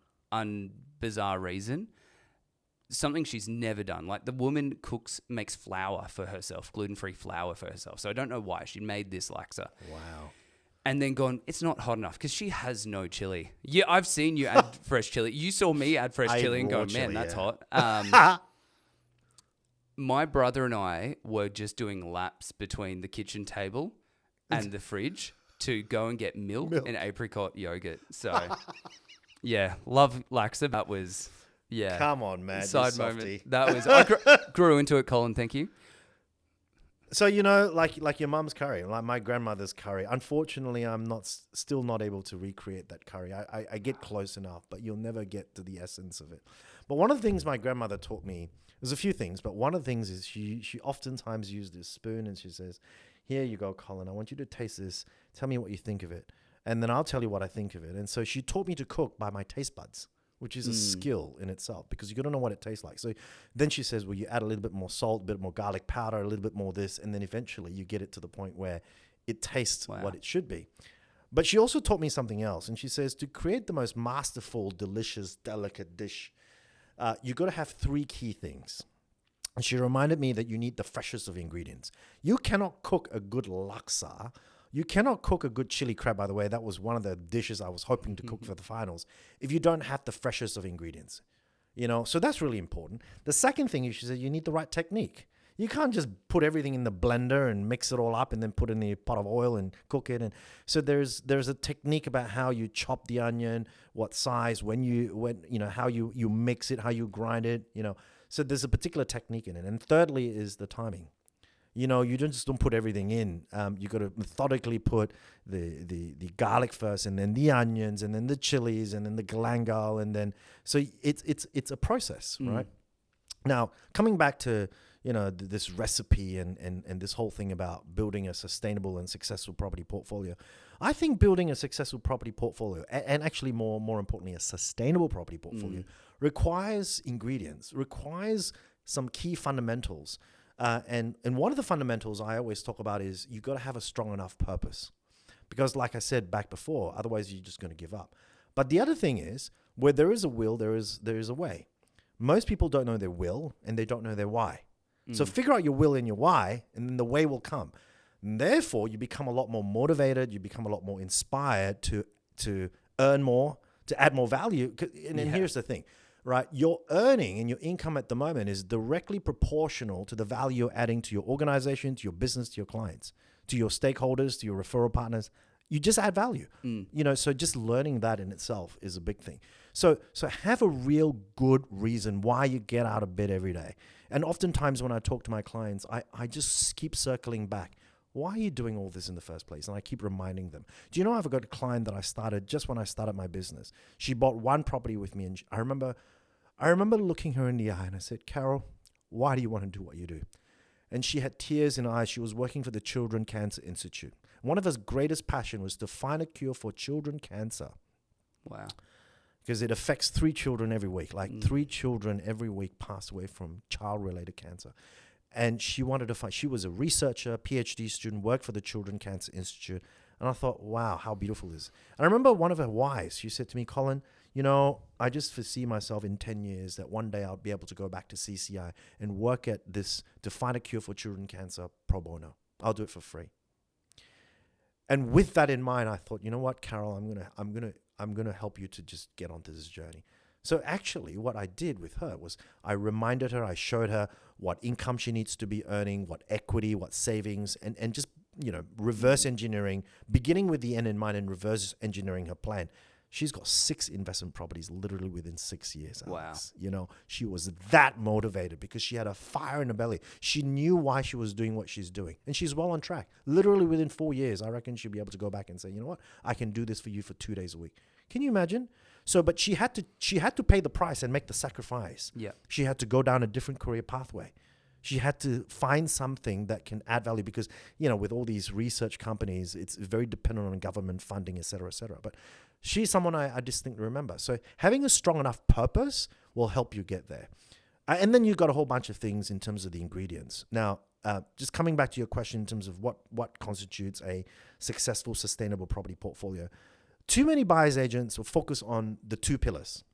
bizarre reason. Something she's never done. Like, the woman makes flour for herself, gluten-free flour for herself. So I don't know why she made this laksa. Wow. And then gone, it's not hot enough because she has no chili. Yeah, I've seen you add fresh chili. You saw me add fresh chili and go, man, that's hot. My brother and I were just doing laps between the kitchen table and the fridge to go and get milk and apricot yogurt. So, yeah, love laksa. That was, yeah. Come on, man. Side moment. That was, I grew into it, Colin. Thank you. So, like your mum's curry, like my grandmother's curry. Unfortunately, I'm still not able to recreate that curry. I get close enough, but you'll never get to the essence of it. But one of the things my grandmother taught me, there's a few things, but one of the things is she oftentimes used this spoon and she says, here you go, Colin, I want you to taste this. Tell me what you think of it. And then I'll tell you what I think of it. And so she taught me to cook by my taste buds, which is a skill in itself because you got to know what it tastes like. So then she says, well, you add a little bit more salt, a bit more garlic powder, a little bit more this, and then eventually you get it to the point where it tastes what it should be. But she also taught me something else. And she says, to create the most masterful, delicious, delicate dish, you got to have 3 key things. And she reminded me that you need the freshest of ingredients. You cannot cook a good laksa. You cannot cook a good chili crab, by the way. That was one of the dishes I was hoping to cook for the finals. If you don't have the freshest of ingredients, so that's really important. The second thing is, she said, you need the right technique. You can't just put everything in the blender and mix it all up and then put it in a pot of oil and cook it. And so there's a technique about how you chop the onion, what size, how you mix it, how you grind it, So there's a particular technique in it. And thirdly is the timing. You just don't put everything in. You got to methodically put the garlic first, and then the onions, and then the chilies, and then the galangal, and then so it's a process, right? Now coming back to this recipe and this whole thing about building a sustainable and successful property portfolio. I think building a successful property portfolio, and actually more importantly, a sustainable property portfolio, requires ingredients, requires some key fundamentals. And one of the fundamentals I always talk about is you got to have a strong enough purpose. Because like I said back before, otherwise you're just going to give up. But the other thing is, where there is a will, there is a way. Most people don't know their will and they don't know their why. So figure out your will and your why, and then the way will come. And therefore, you become a lot more motivated. You become a lot more inspired to earn more, to add more value. And here's the thing, right? Your earning and your income at the moment is directly proportional to the value you're adding to your organization, to your business, to your clients, to your stakeholders, to your referral partners. You just add value, so just learning that in itself is a big thing. So have a real good reason why you get out of bed every day. And oftentimes when I talk to my clients, I just keep circling back. Why are you doing all this in the first place? And I keep reminding them. Do you know I've got a client that I started just when I started my business. She bought one property with me, and I remember looking her in the eye and I said, Carol, why do you want to do what you do? And she had tears in her eyes. She was working for the Children Cancer Institute. One of her greatest passion was to find a cure for children cancer. Wow. Because it affects 3 children every week. 3 children every week pass away from child-related cancer. And she wanted to find, she was a researcher, PhD student, worked for the Children Cancer Institute. And I thought, wow, how beautiful is it? And I remember one of her whys, she said to me, Colin, I just foresee myself in 10 years that one day I'll be able to go back to CCI and work at this to find a cure for children cancer pro bono. I'll do it for free. And with that in mind, I thought, you know what, Carol, I'm gonna help you to just get onto this journey. So actually, what I did with her was I reminded her, I showed her what income she needs to be earning, what equity, what savings, and just reverse engineering, beginning with the end in mind and reverse engineering her plan. She's got 6 investment properties literally within 6 years. Alex. Wow. She was that motivated because she had a fire in her belly. She knew why she was doing what she's doing. And she's well on track. Literally within 4 years, I reckon she'll be able to go back and say, you know what? I can do this for you for 2 days a week. Can you imagine? So, but she had to pay the price and make the sacrifice. Yeah. She had to go down a different career pathway. She had to find something that can add value because, with all these research companies, it's very dependent on government funding, et cetera, et cetera. But she's someone I distinctly remember. So having a strong enough purpose will help you get there. And then you've got a whole bunch of things in terms of the ingredients. Now, just coming back to your question in terms of what constitutes a successful, sustainable property portfolio, too many buyer's agents will focus on the 2 pillars.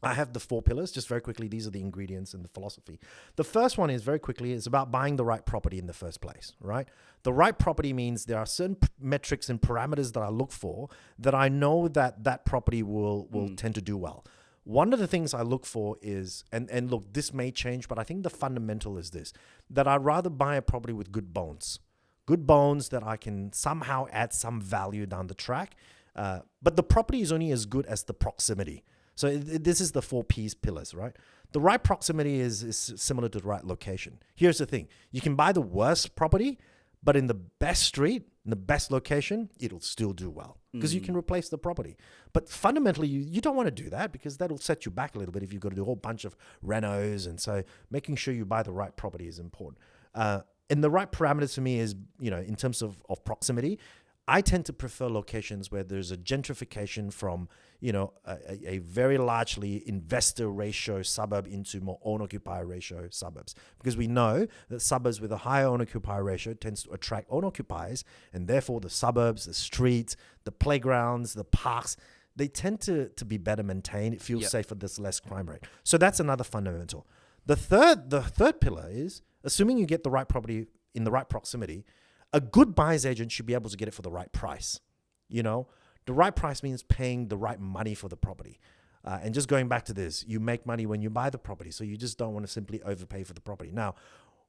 I have the 4 pillars. Just very quickly, these are the ingredients and the philosophy. The first one is very quickly, it's about buying the right property in the first place, right? The right property means there are certain metrics and parameters that I look for that I know that property will tend to do well. One of the things I look for is, and look, this may change, but I think the fundamental is this, that I'd rather buy a property with good bones. Good bones that I can somehow add some value down the track. But the property is only as good as the proximity. So this is the 4 P's pillars, right? The right proximity is similar to the right location. Here's the thing. You can buy the worst property, but in the best street, in the best location, it'll still do well because you can replace the property. But fundamentally, you don't want to do that because that'll set you back a little bit if you've got to do a whole bunch of renos. And so making sure you buy the right property is important. And the right parameters for me is, in terms of proximity, I tend to prefer locations where there's a gentrification from, a very largely investor ratio suburb into more owner-occupier ratio suburbs. Because we know that suburbs with a higher owner-occupier ratio tends to attract owner-occupiers, and therefore the suburbs, the streets, the playgrounds, the parks, they tend to be better maintained. It feels safer, there's less crime rate. So that's another fundamental. The third pillar is, assuming you get the right property in the right proximity, a good buyer's agent should be able to get it for the right price. The right price means paying the right money for the property. And just going back to this, you make money when you buy the property. So you just don't want to simply overpay for the property. Now,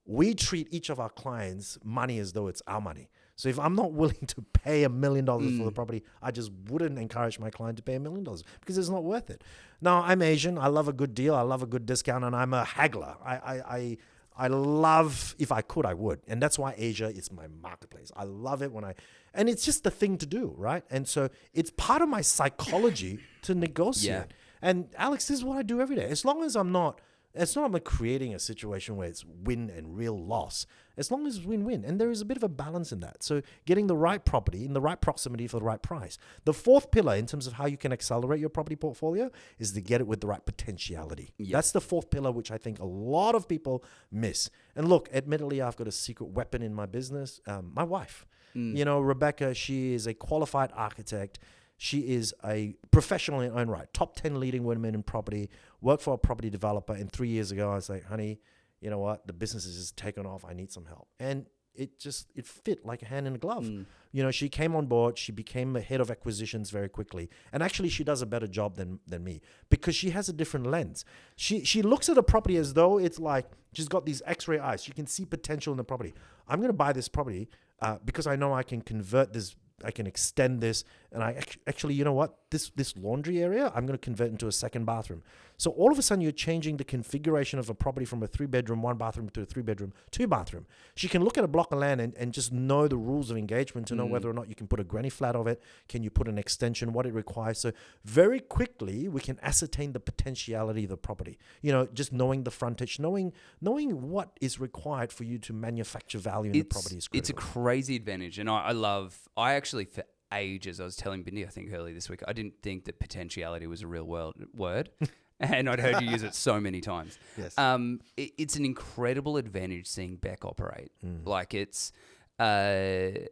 we treat each of our clients' money as though it's our money. So if I'm not willing to pay $1 million for the property, I just wouldn't encourage my client to pay $1 million because it's not worth it. Now, I'm Asian. I love a good deal. I love a good discount, and I'm a haggler. I love, if I could, I would. And that's why Asia is my marketplace. I love it and it's just the thing to do, right? And so it's part of my psychology to negotiate. Yeah. And Alex, this is what I do every day. As long as I'm not, It's not about creating a situation where it's win and real loss. As long as it's win-win. And there is a bit of a balance in that. So getting the right property in the right proximity for the right price. The fourth pillar in terms of how you can accelerate your property portfolio is to get it with the right potentiality. Yep. That's the fourth pillar, which I think a lot of people miss. And look, admittedly, I've got a secret weapon in my business. My wife. You know, Rebecca, she is a qualified architect. She is a professional in her own right. Top 10 leading women in property. Worked for a property developer. And 3 years ago, I was like, honey, you know what? The business is just taken off. I need some help. And it fit like a hand in a glove. You know, she came on board. She became the head of acquisitions very quickly. And actually, she does a better job than me because she has a different lens. She looks at a property as though it's like she's got these X-ray eyes. She can see potential in the property. I'm going to buy this property because I know I can convert this. I can extend this, and I actually, you know what? This laundry area, I'm going to convert into a second bathroom. So all of a sudden, you're changing the configuration of a property from a 3-bedroom, 1-bathroom to a 3-bedroom, 2-bathroom. She can look at a block of land and just know the rules of engagement to know whether or not you can put a granny flat of it. Can you put an extension? What it requires. So very quickly, we can ascertain the potentiality of the property. You know, just knowing the frontage, knowing what is required for you to manufacture value in the property is critical. It's a crazy advantage, and I actually for ages, I was telling Bindi, I think earlier this week, I didn't think that potentiality was a real word. And I'd heard you use it so many times. Yes. It's an incredible advantage seeing Beck operate. Like her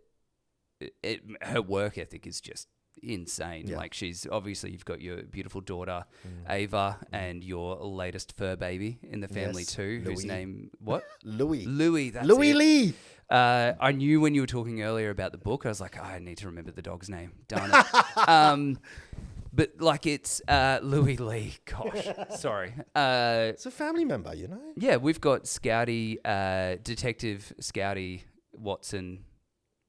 work ethic is just insane. Yeah. Like she's obviously, you've got your beautiful daughter Ava and your latest fur baby in the family too, Louis. whose name what? Louis. That's Louis it. Lee. I knew when you were talking earlier about the book, I was like, I need to remember the dog's name. Darn it. But like it's Louis Lee. Gosh, sorry. It's a family member, you know? Yeah, we've got Scouty, Detective Scouty Watson,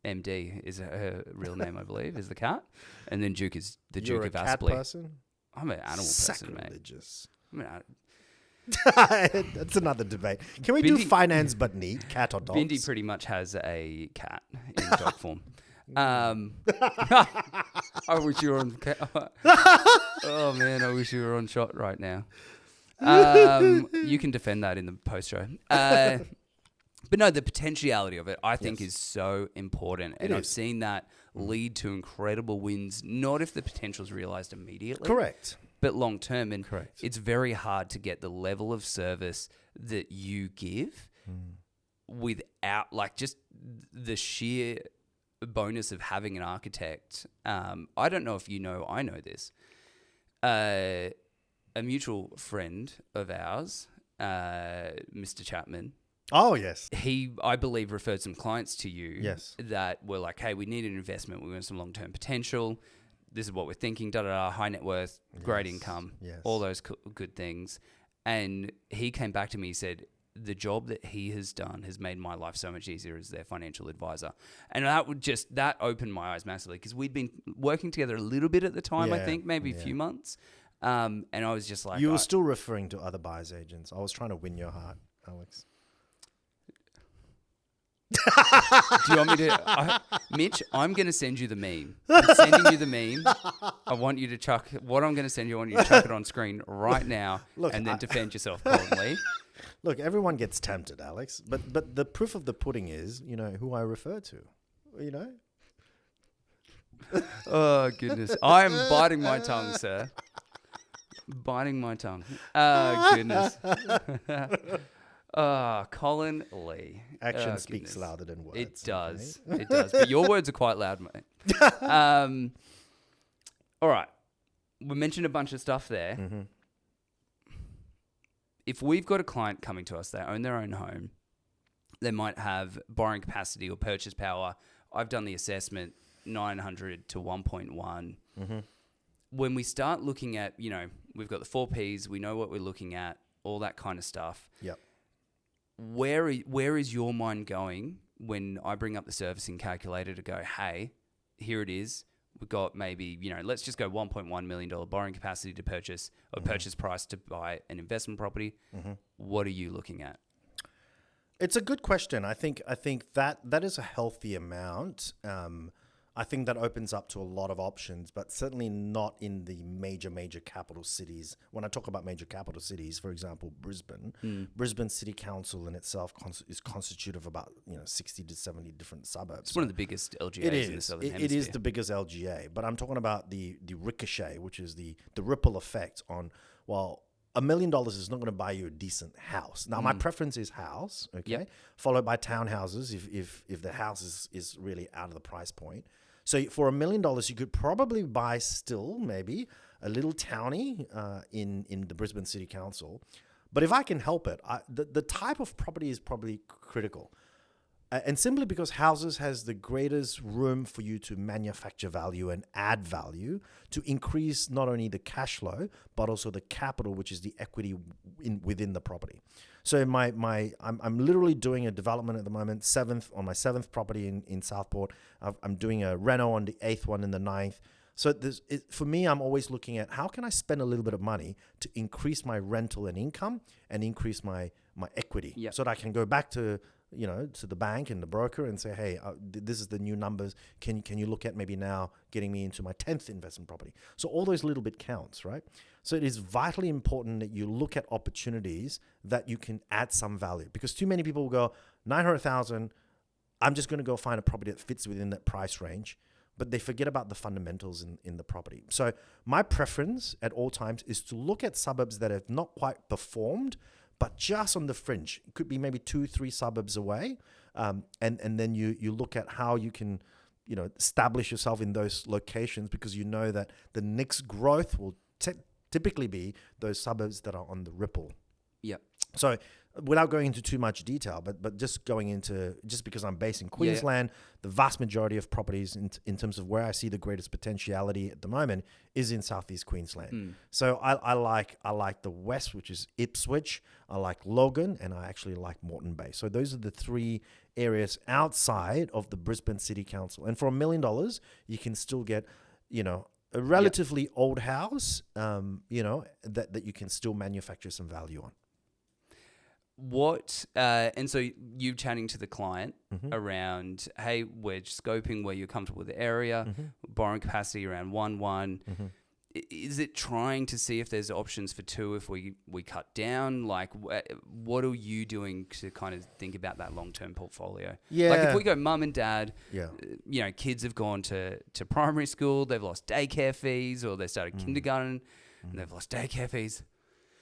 MD is her real name, I believe, is the cat. And then Duke is the Duke of Aspley. You're a cat person? I'm an animal person, mate. Sacrilegious. I mean, that's another debate. Can we do finance but neat, cat or dogs? Bindi pretty much has a cat in dog form. I wish you were on. Oh man, I wish you were on shot right now. You can defend that in the post show. But no, the potentiality of it, I think, is so important, and I've seen that lead to incredible wins. Not if the potential is realized immediately, correct, but long term. And correct. It's very hard to get the level of service that you give without, like, just the sheer bonus of having an architect. I don't know if you know, I know this. A mutual friend of ours, Mr. Chapman. Oh, yes. He, I believe, referred some clients to you that were like, hey, we need an investment. We want some long-term potential. This is what we're thinking, high net worth, great income, all those good things. And he came back to me, he said, the job that he has done has made my life so much easier as their financial advisor. And that opened my eyes massively because we'd been working together a little bit at the time, I think, maybe a few months. And I was just like... You were still referring to other buyer's agents. I was trying to win your heart, Alex. Do you want me to... Mitch, I'm going to send you the meme. I'm sending you the meme. I want you to chuck... What I'm going to send you, I want you to chuck it on screen right now. Look, and then defend yourself, Colin Lee. Look, everyone gets tempted, Alex. But the proof of the pudding is, who I refer to. Oh, goodness. I am biting my tongue, sir. Biting my tongue. Oh, goodness. Colin Lee. Action speaks louder than words. It does. Okay? It does. But your words are quite loud, mate. All right. We mentioned a bunch of stuff there. Mm-hmm. If we've got a client coming to us, they own their own home, they might have borrowing capacity or purchase power. I've done the assessment, 900 to 1.1. Mm-hmm. When we start looking at, we've got the 4 Ps, we know what we're looking at, all that kind of stuff. Yep. Where is your mind going when I bring up the servicing calculator to go, hey, here it is. We've got maybe, let's just go $1.1 million borrowing capacity to purchase or purchase price to buy an investment property. Mm-hmm. What are you looking at? It's a good question. I think that is a healthy amount. I think that opens up to a lot of options, but certainly not in the major capital cities. When I talk about major capital cities, for example, Brisbane City Council in itself is constituted of about 60 to 70 different suburbs. It's one of the biggest LGAs in the Southern Hemisphere. It is the biggest LGA, but I'm talking about the ricochet, which is the ripple effect on, well, $1 million is not going to buy you a decent house. Now, my preference is house, okay, followed by townhouses if the house is really out of the price point. So for $1 million, you could probably buy still maybe a little townie in the Brisbane City Council. But if I can help it, the type of property is probably critical. And simply because houses has the greatest room for you to manufacture value and add value to increase not only the cash flow, but also the capital, which is the equity within the property. So I'm literally doing a development at the moment, on my seventh property in Southport. I'm doing a reno on the 8th one and the 9th. So for me, I'm always looking at how can I spend a little bit of money to increase my rental and income and increase my equity so that I can go back to the bank and the broker and say, hey, this is the new numbers. Can you look at maybe now getting me into my 10th investment property? So all those little bit counts, right? So it is vitally important that you look at opportunities that you can add some value, because too many people will go, 900,000, I'm just going to go find a property that fits within that price range, but they forget about the fundamentals in the property. So my preference at all times is to look at suburbs that have not quite performed, but just on the fringe. It could be maybe 2-3 suburbs away. And then you look at how you can, establish yourself in those locations, because you know that the next growth will typically be those suburbs that are on the ripple. Yep. So without going into too much detail, but just because I'm based in Queensland, the vast majority of properties in terms of where I see the greatest potentiality at the moment is in Southeast Queensland. So I like the West, which is Ipswich. I like Logan, and I actually like Moreton Bay. So those are the 3 areas outside of the Brisbane City Council. And for $1 million, you can still get, a relatively old house, that you can still manufacture some value on. And so you chatting to the client around, hey, we're scoping where you're comfortable with the area, borrowing capacity around 1.1. Is it trying to see if there's options for 2 if we cut down? Like, what are you doing to kind of think about that long-term portfolio? Yeah. Like if we go mum and dad, kids have gone to primary school, they've lost daycare fees, or they started kindergarten and they've lost daycare fees.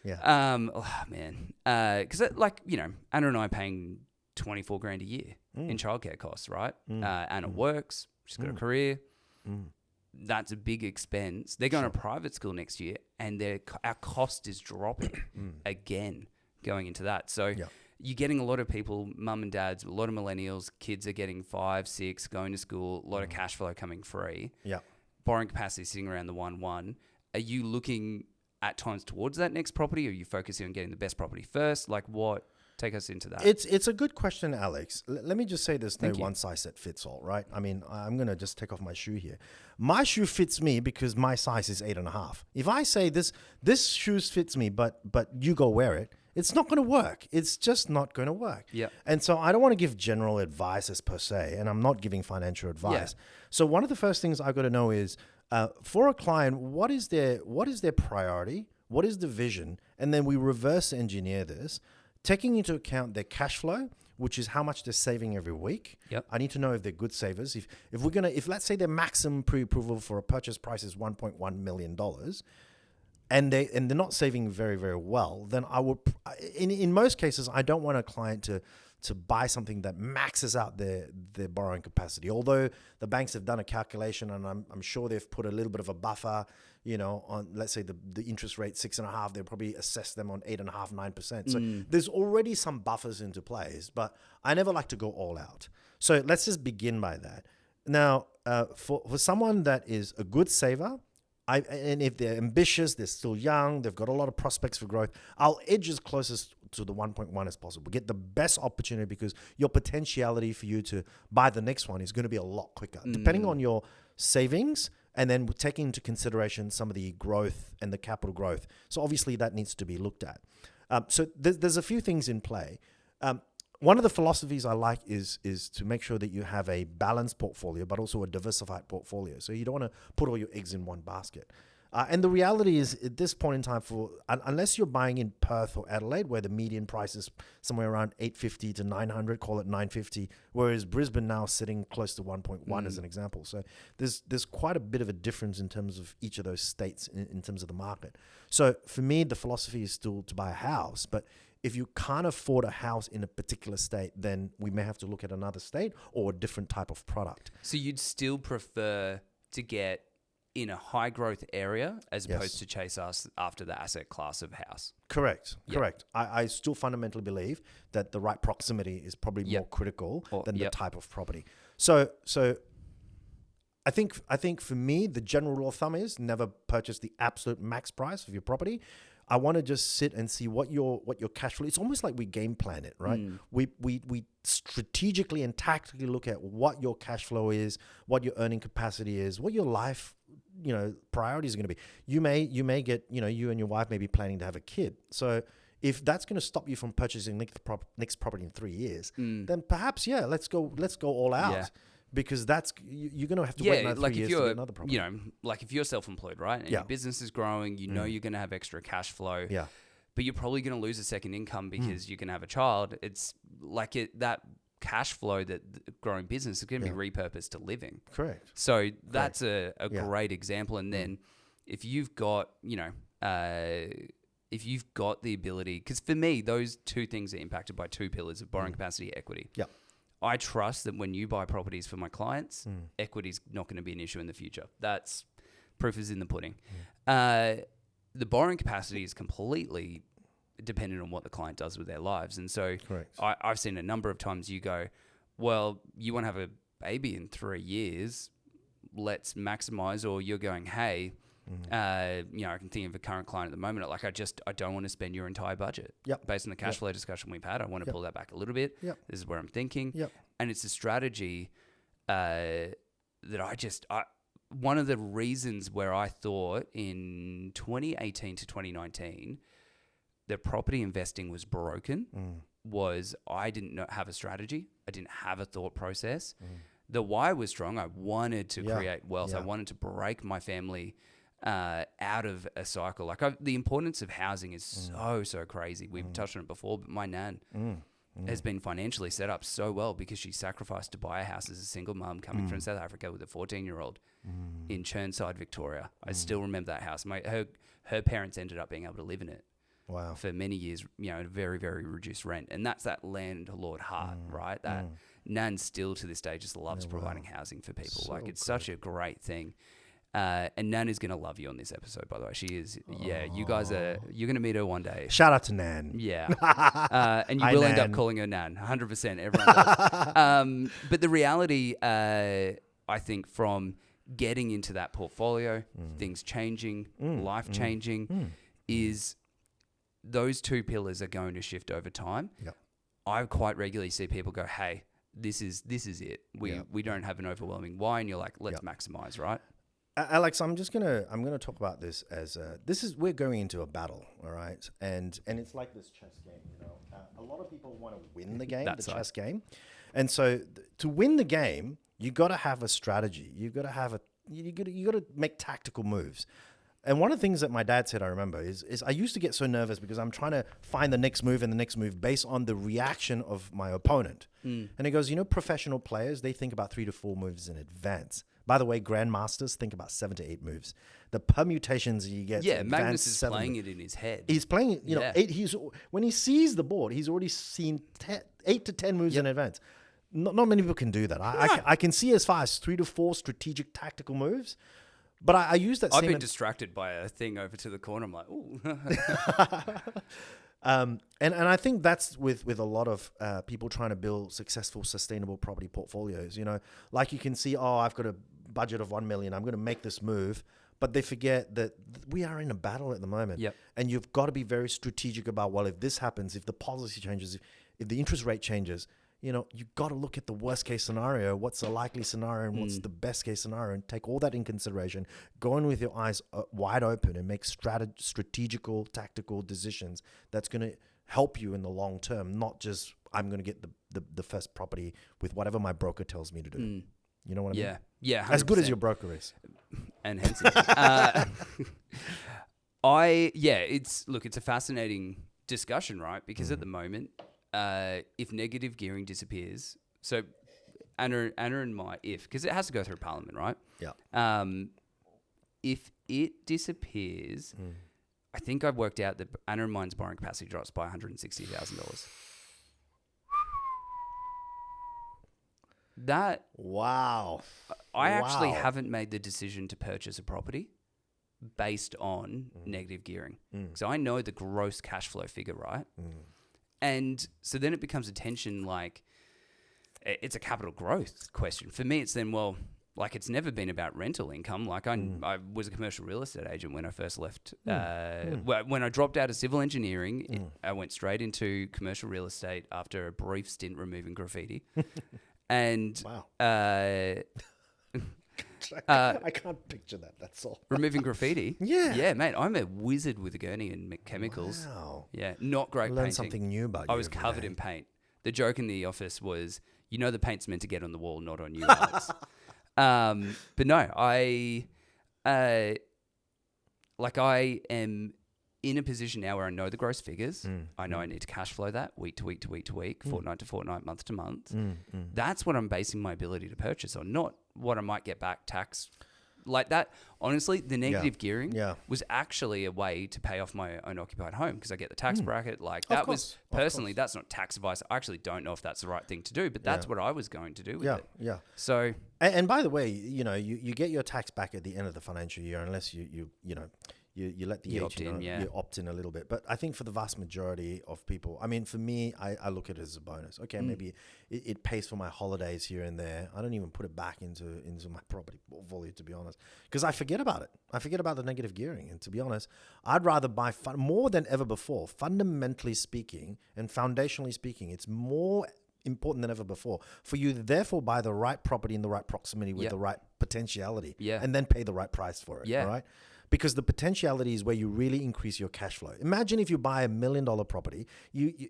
Yeah. Because Anna and I are paying $24,000 a year in childcare costs, right? Anna works, she's got a career. That's a big expense. They're going to private school next year, and our cost is dropping again going into that. So you're getting a lot of people, mum and dads, a lot of millennials, kids are getting 5, 6, going to school, a lot of cash flow coming free. Yeah. Borrowing capacity sitting around the 1.1. Are you looking at times towards that next property, or are you focusing on getting the best property first? Like what? Take us into that. It's a good question, Alex. Let me just say there's no one size that fits all, right? I mean, I'm going to just take off my shoe here. My shoe fits me because my size is 8.5. If I say this shoe fits me, but you go wear it, it's not going to work. It's just not going to work. Yeah. And so I don't want to give general advice as per se, and I'm not giving financial advice. Yeah. So one of the first things I've got to know is, for a client, what is their priority? What is the vision? And then we reverse engineer this, taking into account their cash flow, which is how much they're saving every week. Yep. I need to know if they're good savers. If let's say their maximum pre-approval for a purchase price is $1.1 million, and they're not saving very, very well, then I would, in most cases, I don't want a client to buy something that maxes out their borrowing capacity. Although the banks have done a calculation, and I'm sure they've put a little bit of a buffer, on, let's say the interest rate 6.5, they'll probably assess them on 8.5, 9%. So there's already some buffers into place, but I never like to go all out. So let's just begin by that. Now, for someone that is a good saver, and if they're ambitious, they're still young, they've got a lot of prospects for growth, I'll edge as closest to the 1.1 as possible. Get the best opportunity, because your potentiality for you to buy the next one is going to be a lot quicker, depending on your savings, and then taking into consideration some of the growth and the capital growth. So obviously that needs to be looked at. So there's a few things in play. one of the philosophies I like is to make sure that you have a balanced portfolio, but also a diversified portfolio. So you don't want to put all your eggs in one basket. And the reality is, at this point in time, unless you're buying in Perth or Adelaide, where the median price is somewhere around 850 to 900, call it 950, whereas Brisbane now sitting close to 1.1 as an example. So there's quite a bit of a difference in terms of each of those states in terms of the market. So for me, the philosophy is still to buy a house, but if you can't afford a house in a particular state, then we may have to look at another state or a different type of product. So you'd still prefer to get in a high growth area as opposed to chase us after the asset class of house. Correct. I still fundamentally believe that the right proximity is probably more critical than the type of property. So I think for me, the general rule of thumb is never purchase the absolute max price of your property. I want to just sit and see what your cash flow. It's almost like we game plan it, right? We strategically and tactically look at what your cash flow is, what your earning capacity is, what your life, priorities are going to be. You may get, you and your wife may be planning to have a kid. So if that's going to stop you from purchasing next property in 3 years, then perhaps let's go all out. Yeah. Because you're going to have to wait another 3 years to get another property. Like if you're self-employed, right? And your business is growing, you're going to have extra cash flow. Yeah. But you're probably going to lose a second income because you're going to have a child. It's like that cash flow that the growing business is going to be repurposed to living. Correct. So that's a great example. And then if you've got, if you've got the ability, because for me, those two things are impacted by two pillars of borrowing capacity, equity. Yeah. I trust that when you buy properties for my clients, equity's not going to be an issue in the future. That's proof is in the pudding. The borrowing capacity is completely dependent on what the client does with their lives. And so I've seen a number of times you go, well, you want to have a baby in 3 years, let's maximize, or you're going, hey, I can think of a current client at the moment. Like I don't want to spend your entire budget. Based on the cash flow discussion we've had, I want to pull that back a little bit. This is where I'm thinking. And it's a strategy that one of the reasons where I thought in 2018 to 2019, the property investing was broken was I didn't have a strategy. I didn't have a thought process. The why was strong. I wanted to create wealth. I wanted to break my family out of a cycle. Like the importance of housing is so crazy. We've touched on it before, but my nan has been financially set up so well because she sacrificed to buy a house as a single mum coming from South Africa with a 14-year-old in Churnside, Victoria. I still remember that house. Her parents ended up being able to live in it. Wow. For many years, at a very, very reduced rent. And that's that landlord heart, right? That nan still to this day just loves providing housing for people. So it's such a great thing. And Nan is going to love you on this episode, by the way. She is, you guys you're going to meet her one day. Shout out to Nan. Yeah. And you will end up calling her Nan, 100%. Everyone does. But the reality, I think, from getting into that portfolio, things changing, life changing, is those two pillars are going to shift over time. I quite regularly see people go, hey, this is it. We don't have an overwhelming why. And you're like, let's maximize, right? Alex, I'm gonna talk about this as we're going into a battle, all right, and it's like this chess game, a lot of people want to win the game, chess game, and so to win the game, you got to have a strategy, you got to make tactical moves. And one of the things that my dad said, I remember, is I used to get so nervous because I'm trying to find the next move and the next move based on the reaction of my opponent. And he goes, professional players, they think about 3 to 4 moves in advance. By the way, grandmasters think about 7 to 8 moves. The permutations you get. Yeah, Magnus is playing it in his head. He's playing it, 8. When he sees the board, he's already seen 8 to 10 moves in advance. Not many people can do that. I can see as far as 3 to 4 strategic tactical moves. But I use that. I've been distracted by a thing over to the corner. I'm like, ooh. And I think that's with a lot of people trying to build successful, sustainable property portfolios. Like you can see, I've got a budget of 1 million. I'm going to make this move. But they forget that we are in a battle at the moment. And you've got to be very strategic about, well, if this happens, if the policy changes, if the interest rate changes, you've got to look at the worst case scenario, what's the likely scenario and what's the best case scenario, and take all that in consideration. Go in with your eyes wide open and make strategical, tactical decisions that's going to help you in the long term, not just I'm going to get the first property with whatever my broker tells me to do. You know what I mean? Yeah. 100%. As good as your broker is. And handsome. It's a fascinating discussion, right? Because at the moment, if negative gearing disappears, so Anna and my, because it has to go through Parliament, right? Yeah. If it disappears, I think I've worked out that Anna and mine's borrowing capacity drops by $160,000. That wow. I actually haven't made the decision to purchase a property based on negative gearing. So I know the gross cash flow figure, right? And so then it becomes a tension, like it's a capital growth question. For me, it's then, well, like it's never been about rental income. Like I was a commercial real estate agent when I first left. When I dropped out of civil engineering, I went straight into commercial real estate after a brief stint removing graffiti. And I can't picture that. That's all. Removing graffiti. Yeah, mate. I'm a wizard with a gurney and chemicals. Wow. Yeah, not great painting. Learn something new about you. I was covered in paint. The joke in the office was, the paint's meant to get on the wall, not on you, Alex. But no, I am in a position now where I know the gross figures. I know I need to cash flow that week to week to week to week, fortnight to fortnight, month to month. That's what I'm basing my ability to purchase on, not what I might get back tax. Like that, honestly, the negative gearing was actually a way to pay off my own occupied home because I get the tax bracket. Like that was personally, that's not tax advice. I actually don't know if that's the right thing to do, but that's what I was going to do with it. Yeah. So, and by the way, you get your tax back at the end of the financial year unless you let the agent you opt in a little bit. But I think for the vast majority of people, I mean, for me, I look at it as a bonus. Okay, maybe it pays for my holidays here and there. I don't even put it back into my property portfolio, to be honest, because I forget about it. I forget about the negative gearing. And to be honest, I'd rather buy more than ever before. Fundamentally speaking and foundationally speaking, it's more important than ever before for you to therefore buy the right property in the right proximity with the right potentiality and then pay the right price for it. All right. Because the potentiality is where you really increase your cash flow. Imagine if you buy $1 million property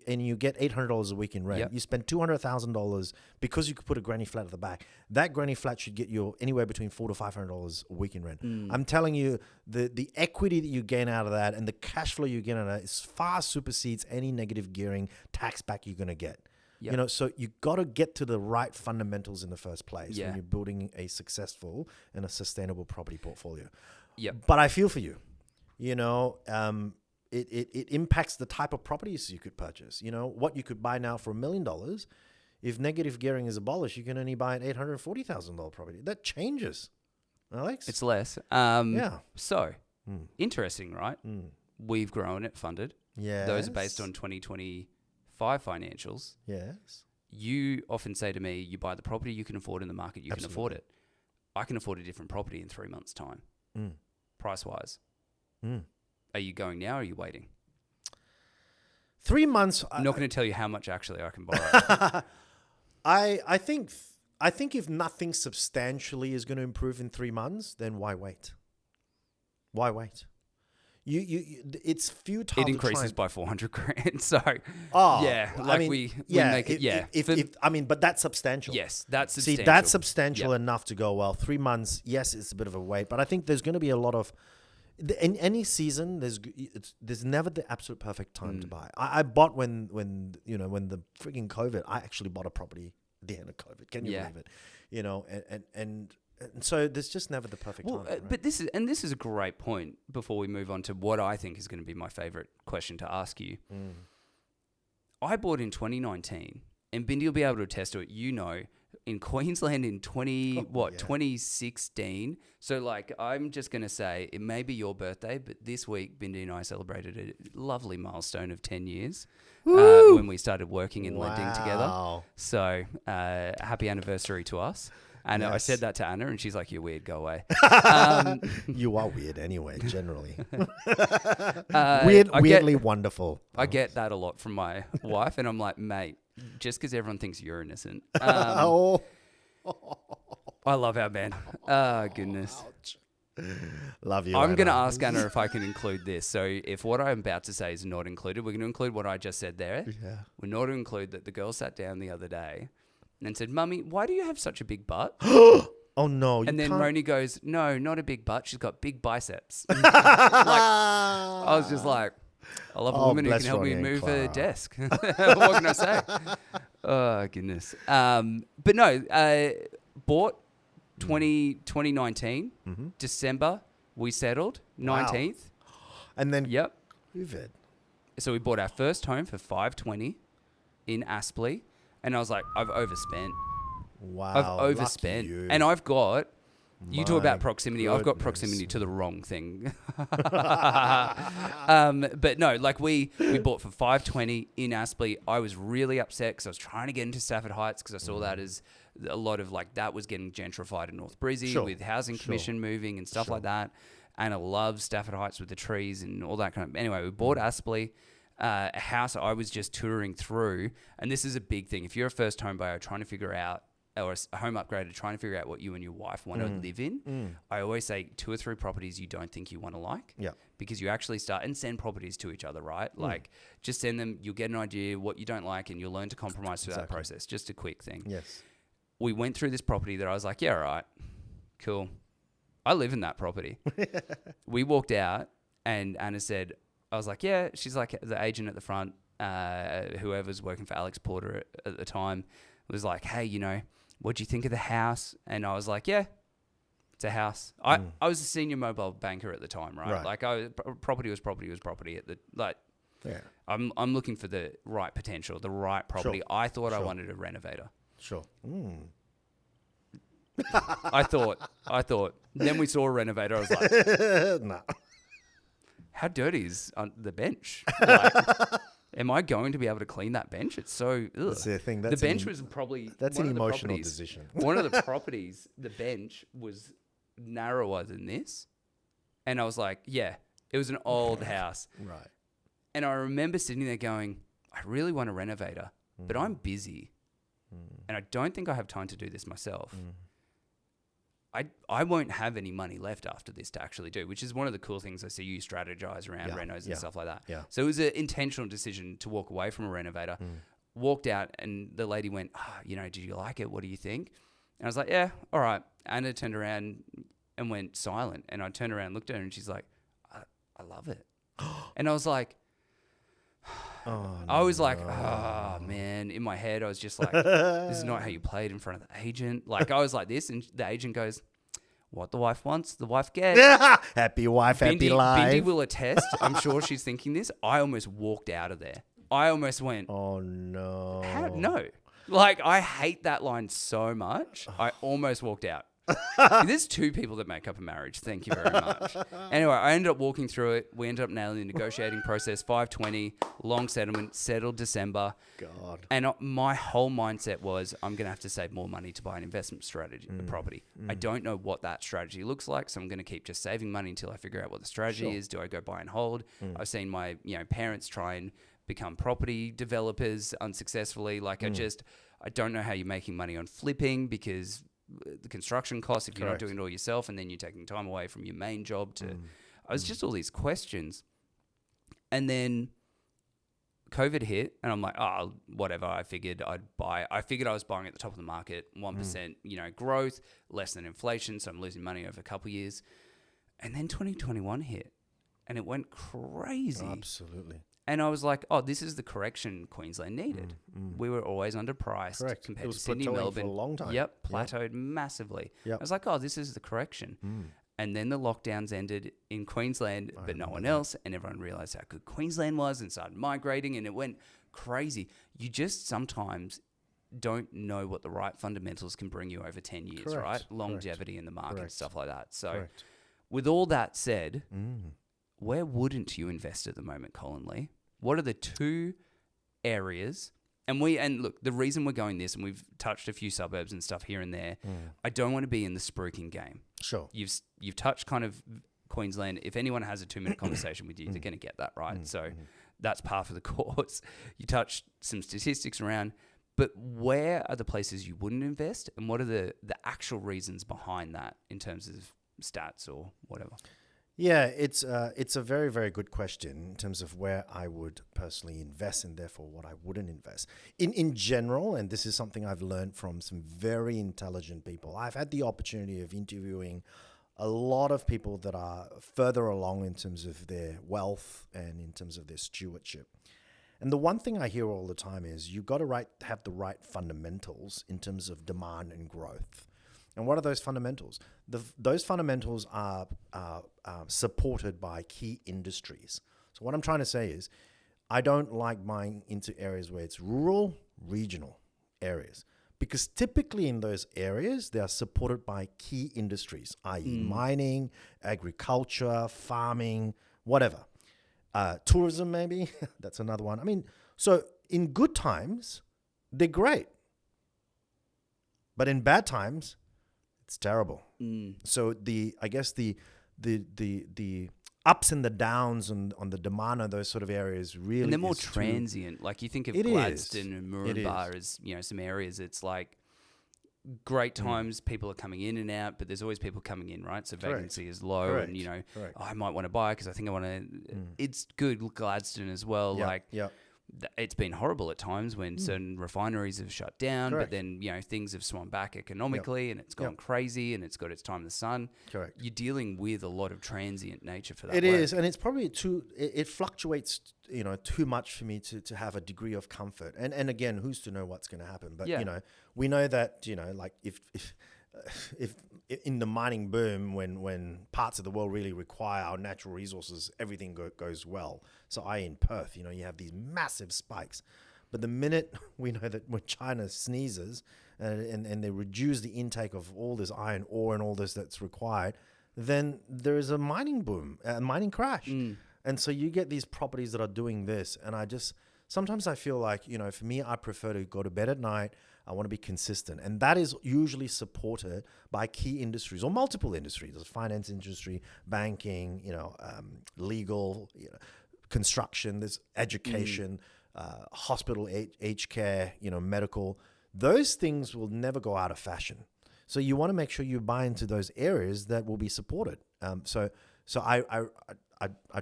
and you get $800 a week in rent. You spend $200,000 because you could put a granny flat at the back. That granny flat should get you anywhere between $400 to $500 a week in rent. I'm telling you, the equity that you gain out of that and the cash flow you get out of that far supersedes any negative gearing tax back you're going to get. So you got to get to the right fundamentals in the first place when you're building a successful and a sustainable property portfolio. But I feel for you. It impacts the type of properties you could purchase. What you could buy now for $1 million. If negative gearing is abolished, you can only buy an $840,000 property. That changes, Alex. It's less. So, interesting, right? We've grown it funded. Yeah. Those are based on 2025 financials. Yes. You often say to me, you buy the property you can afford in the market, you can afford it. I can afford a different property in 3 months' time. Price-wise. Are you going now or are you waiting? 3 months. I'm not going to tell you how much actually I can borrow. I think if nothing substantially is going to improve in 3 months, then why wait? Why wait? It's futile. It increases by $400,000. So but that's substantial. Yes, that's substantial. See, that's substantial enough to go, well, 3 months. Yes, it's a bit of a wait, but I think there's going to be a lot of. In any season, there's never the absolute perfect time to buy. I bought when the freaking COVID. I actually bought a property at the end of COVID. Can you believe it? And so there's just never the perfect time. Right? But this is a great point before we move on to what I think is going to be my favorite question to ask you. I bought in 2019, and Bindi will be able to attest to it. In Queensland in 2016. So I'm just going to say it may be your birthday, but this week Bindi and I celebrated a lovely milestone of 10 years when we started working in lending together. So happy anniversary to us. And I said that to Anna, and she's like, "You're weird. Go away." You are weird anyway, generally. Weirdly wonderful. I get that a lot from my wife, and I'm like, mate, just because everyone thinks you're innocent. I love our man. Oh, goodness. Ouch. Love you. I'm going to Anna. ask Anna if I can include this. So if what I'm about to say is not included, we're going to include what I just said there. Yeah. We're not to include that the girl sat down the other day and said, "Mummy, why do you have such a big butt?" Oh no! And then can't... Roni goes, "No, not a big butt. She's got big biceps." I was just like, I love a woman who can help me move a desk. What can I say? Oh, goodness. But no, bought 2019, December, we settled, 19th. And then Yep. COVID. So we bought our first home for $520 in Aspley. And I was like, I've overspent. Wow. I've overspent. You. And I've got... You talk about My proximity. I've got goodness. proximity to the wrong thing. But no, like we bought for $520 in Aspley. I was really upset because I was trying to get into Stafford Heights because I saw that as a lot of like that was getting gentrified in North Brizzy with housing commission moving and stuff like that. And I love Stafford Heights with the trees and all that kind of. Anyway, we bought Aspley, a house I was just touring through. And this is a big thing. If you're a first home buyer trying to figure out, or a home upgrader trying to figure out what you and your wife want to live in, I always say 2 or 3 properties you don't think you want to like. Yeah. Because you actually start and send properties to each other, right? Like just send them, you'll get an idea what you don't like and you'll learn to compromise through that process. Just a quick thing. Yes. We went through this property that I was like, yeah, all right, cool. I live in that property. We walked out and Anna said, I was like, yeah, she's like the agent at the front, whoever's working for Alex Porter at the time was like, hey, you know, what'd you think of the house? And I was like, yeah, it's a house. I was a senior mobile banker at the time, right? Like property was property at the, like, Yeah. I'm looking for the right potential, the right property. I thought I wanted a renovator. Sure. I thought. Then we saw a renovator. I was like, No. how dirty is the bench? Like, am I going to be able to clean that bench? It's so... Ugh. That's the thing. The bench was probably... That's an emotional decision. One of the properties, the bench was narrower than this. And I was like, yeah, it was an old house. Right. And I remember sitting there going, I really want a renovator, but I'm busy. And I don't think I have time to do this myself. I won't have any money left after this to actually do, which is one of the cool things I see you strategize around renos and stuff like that. Yeah. So it was an intentional decision to walk away from a renovator. Walked out and the lady went, you know, did you like it? What do you think? And I was like, yeah, all right. Anna turned around and went silent. And I turned around and looked at her and she's like, I love it. And I was like, oh man, in my head, I was just like, this is not how you play it in front of the agent. Like I was like this and the agent goes, what the wife wants, the wife gets. Happy wife, happy life. Bindi will attest. I'm sure she's thinking this. I almost walked out of there. I almost went, oh no. How? No. Like I hate that line so much. I almost walked out. There's 2 people that make up a marriage. Thank you very much. Anyway, I ended up walking through it. We ended up nailing the negotiating process. $520, long settlement, settled December. God. And my whole mindset was, I'm going to have to save more money to buy an investment strategy, a property. I don't know what that strategy looks like, so I'm going to keep just saving money until I figure out what the strategy is. Do I go buy and hold? I've seen my parents try and become property developers unsuccessfully. Like I don't know how you're making money on flipping because the construction costs if you're not doing it all yourself, and then you're taking time away from your main job to I was just all these questions. And then COVID hit and I'm like, oh, whatever. I figured I was buying at the top of the market, 1%, growth, less than inflation, so I'm losing money over a couple of years. And then 2021 hit and it went crazy. Absolutely. And I was like, oh, this is the correction Queensland needed. We were always underpriced compared to Sydney, Melbourne. For a long time. Yep, plateaued massively. I was like, oh, this is the correction. And then the lockdowns ended in Queensland, but no one else. And everyone realised how good Queensland was and started migrating and it went crazy. You just sometimes don't know what the right fundamentals can bring you over 10 years, right? Longevity in the market, stuff like that. So with all that said, where wouldn't you invest at the moment, Colin Lee? What are the 2 areas? And look, the reason we're going this, and we've touched a few suburbs and stuff here and there, I don't want to be in the spruiking game. Sure. You've touched kind of Queensland. If anyone has a 2-minute conversation with you, they're going to get that, right? So that's par for the course. You touched some statistics around, but where are the places you wouldn't invest? And what are the actual reasons behind that in terms of stats or whatever? Yeah, it's a very, very good question in terms of where I would personally invest and therefore what I wouldn't invest. In general, and this is something I've learned from some very intelligent people, I've had the opportunity of interviewing a lot of people that are further along in terms of their wealth and in terms of their stewardship. And the one thing I hear all the time is you've got to have the right fundamentals in terms of demand and growth. And what are those fundamentals? Those fundamentals are supported by key industries. So what I'm trying to say is I don't like buying into areas where it's rural, regional areas. Because typically in those areas, they are supported by key industries, i.e. mining, agriculture, farming, whatever. Tourism, maybe. That's another one. I mean, so in good times, they're great. But in bad times, it's terrible. So I guess the ups and the downs on the demand of those sort of areas really, and they're more transient. Like you think of Gladstone and Moranbah as some areas. It's like great times, people are coming in and out, but there's always people coming in, right? So vacancy is low, and I might want to buy because I think I want to. It's good, Gladstone as well. It's been horrible at times when certain refineries have shut down, but then things have swung back economically, and it's gone crazy, and it's got its time in the sun. Correct. You're dealing with a lot of transient nature for that. It is, and it's probably it fluctuates, too much for me to have a degree of comfort. And again, who's to know what's going to happen? But we know that like if in the mining boom, when parts of the world really require our natural resources, everything goes well. So in Perth, you have these massive spikes. But the minute we know that when China sneezes and they reduce the intake of all this iron ore and all this that's required, then there is a mining boom, a mining crash. And so you get these properties that are doing this. And sometimes I feel like, for me, I prefer to go to bed at night. I want to be consistent. And that is usually supported by key industries or multiple industries. There's finance industry, banking, legal, construction, there's education, hospital, aged care, medical. Those things will never go out of fashion. So you want to make sure you buy into those areas that will be supported. So I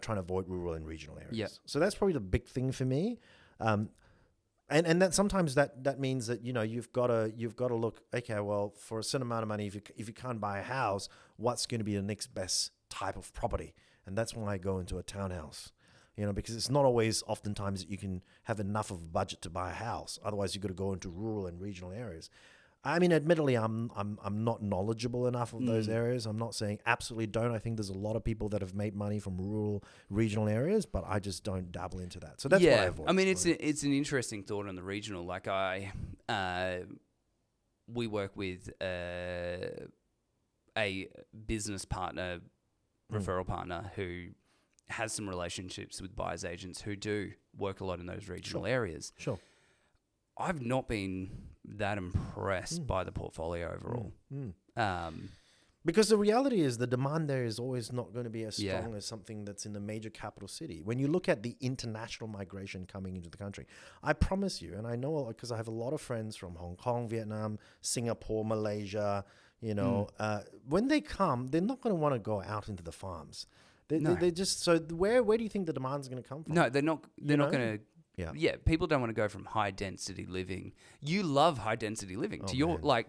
try and avoid rural and regional areas. Yep. So that's probably the big thing for me. And that sometimes that means that you've got to look, okay, well, for a certain amount of money, if you can't buy a house, what's going to be the next best type of property? And that's when I go into a townhouse, because it's not always oftentimes that you can have enough of a budget to buy a house. Otherwise, you've got to go into rural and regional areas. I mean, admittedly, I'm not knowledgeable enough of those areas. I'm not saying absolutely don't. I think there's a lot of people that have made money from rural, regional areas, but I just don't dabble into that. So that's what I avoid. I mean, it's an interesting thought on the regional. Like we work with a business partner, referral partner who has some relationships with buyers agents who do work a lot in those regional areas. Sure. I've not been that impressed by the portfolio overall. Because the reality is the demand there is always not going to be as strong as something that's in the major capital city. When you look at the international migration coming into the country, I promise you, and I know because I have a lot of friends from Hong Kong, Vietnam, Singapore, Malaysia, when they come, they're not going to want to go out into the farms. They just, so where do you think the demand's going to come from? No, they're not going to. Yeah, people don't want to go from high density living. You love high density living. You love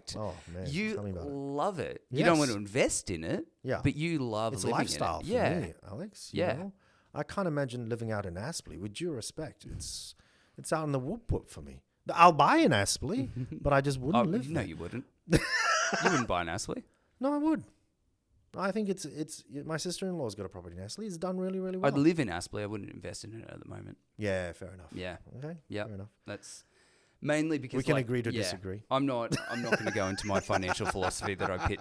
it. Yes. You don't want to invest in it. Yeah, but you love it's living lifestyle in it. For me, Alex. You know? I can't imagine living out in Aspley. With due respect, it's out in the whoop for me. I'll buy in Aspley, but I just wouldn't live there. No, you wouldn't. You wouldn't buy in Aspley. No, I would. I think it's my sister-in-law's got a property in Aspley. It's done really, really well. I'd live in Aspley. I wouldn't invest in it at the moment. Yeah, fair enough. Yeah. Okay. Yeah. Fair enough. That's mainly because we can agree to disagree. I'm not going to go into my financial philosophy that I pitch.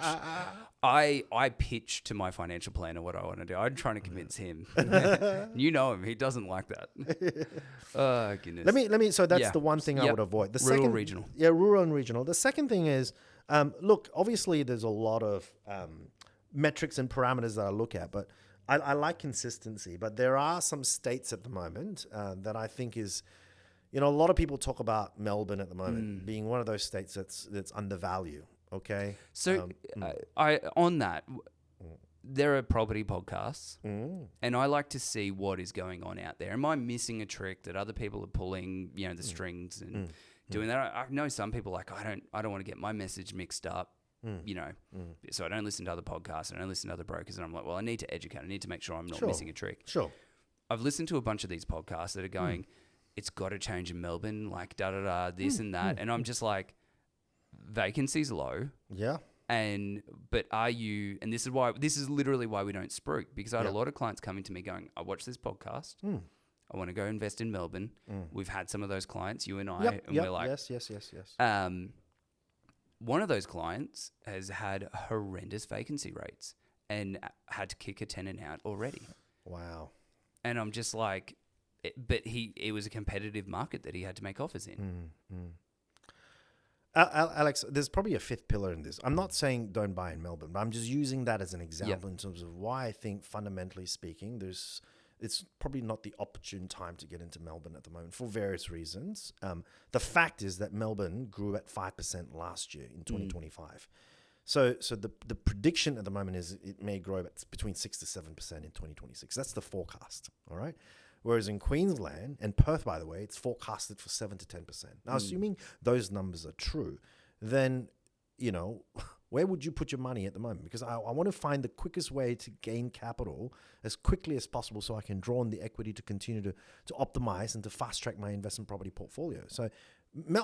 I pitch to my financial planner what I want to do. I'm trying to convince him. You know him. He doesn't like that. Oh, goodness. Let me. So that's the one thing I would avoid. The rural, second, regional. Yeah, rural and regional. The second thing is, look, obviously there's a lot of metrics and parameters that I look at, but I like consistency. But there are some states at the moment that I think is, a lot of people talk about Melbourne at the moment being one of those states that's undervalued. Okay. So I on that, there are property podcasts, and I like to see what is going on out there. Am I missing a trick that other people are pulling, the strings and doing that? I know some people like, I don't want to get my message mixed up, so I don't listen to other podcasts, I don't listen to other brokers, and I'm like, well, I need to educate. I need to make sure I'm not missing a trick. Sure. I've listened to a bunch of these podcasts that are going, it's got to change in Melbourne, like this and that. And I'm just like, vacancy's low. Yeah. But are you, and this is literally why we don't spruik, because I had a lot of clients coming to me going, I watched this podcast. I want to go invest in Melbourne. We've had some of those clients, you and I, and we're like, yes. One of those clients has had horrendous vacancy rates and had to kick a tenant out already. Wow. And I'm just like, it was a competitive market that he had to make offers in. Alex, there's probably a fifth pillar in this. I'm not saying don't buy in Melbourne, but I'm just using that as an example in terms of why I think, fundamentally speaking, it's probably not the opportune time to get into Melbourne at the moment for various reasons. The fact is that Melbourne grew at 5% last year in 2025. So the prediction at the moment is it may grow at between 6 to 7% in 2026. That's the forecast, all right? Whereas in Queensland and Perth, by the way, it's forecasted for 7 to 10%. Now, assuming those numbers are true, then, where would you put your money at the moment? Because I want to find the quickest way to gain capital as quickly as possible so I can draw on the equity to continue to optimize and to fast track my investment property portfolio. So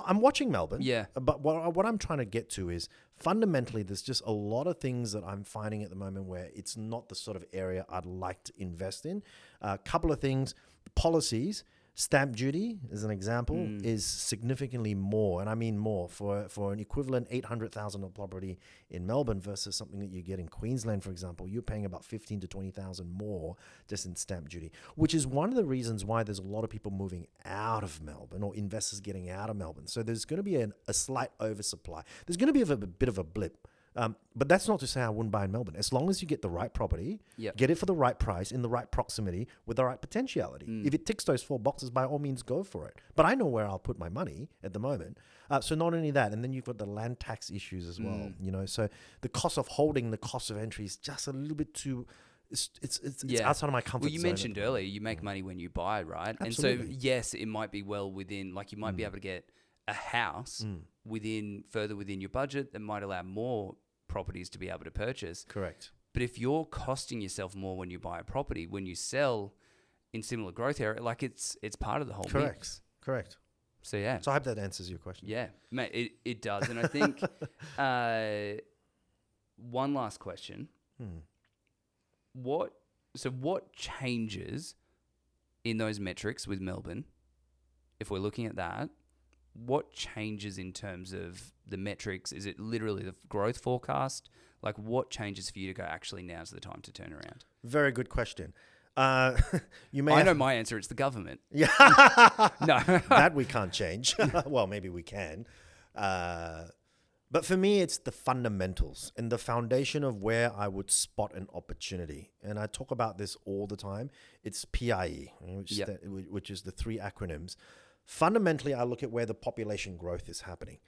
I'm watching Melbourne. Yeah. But what I'm trying to get to is fundamentally there's just a lot of things that I'm finding at the moment where it's not the sort of area I'd like to invest in. A couple of things, policies. Stamp duty, as an example, is significantly more, and I mean more, for an equivalent $800,000 property in Melbourne versus something that you get in Queensland, for example. You're paying about $15,000 to $20,000 more just in stamp duty, which is one of the reasons why there's a lot of people moving out of Melbourne or investors getting out of Melbourne. So there's going to be a slight oversupply. There's going to be a bit of a blip. But that's not to say I wouldn't buy in Melbourne. As long as you get the right property, get it for the right price, in the right proximity, with the right potentiality. If it ticks those 4 boxes, by all means, go for it. But I know where I'll put my money at the moment. So not only that, and then you've got the land tax issues as well. So the cost of holding, the cost of entry is just a little bit too... It's outside of my comfort zone. Well, you mentioned earlier, you make money when you buy, right? Absolutely. And so, yes, it might be well within, like you might be able to get a house further within your budget that might allow more properties to be able to purchase. Correct. But if you're costing yourself more when you buy a property, when you sell in similar growth area, like it's part of the whole mix. Correct. So yeah. So I hope that answers your question. Yeah, mate, it does. And I think one last question. What changes in those metrics with Melbourne, if we're looking at that? What changes in terms of the metrics? Is it literally the growth forecast? Like, what changes for you to go, actually, now's the time to turn around? Very good question. I know my answer. It's the government. Yeah. No. That we can't change. Well, maybe we can. But for me, it's the fundamentals and the foundation of where I would spot an opportunity. And I talk about this all the time. It's PIE, which is the 3 acronyms. Fundamentally, I look at where the population growth is happening,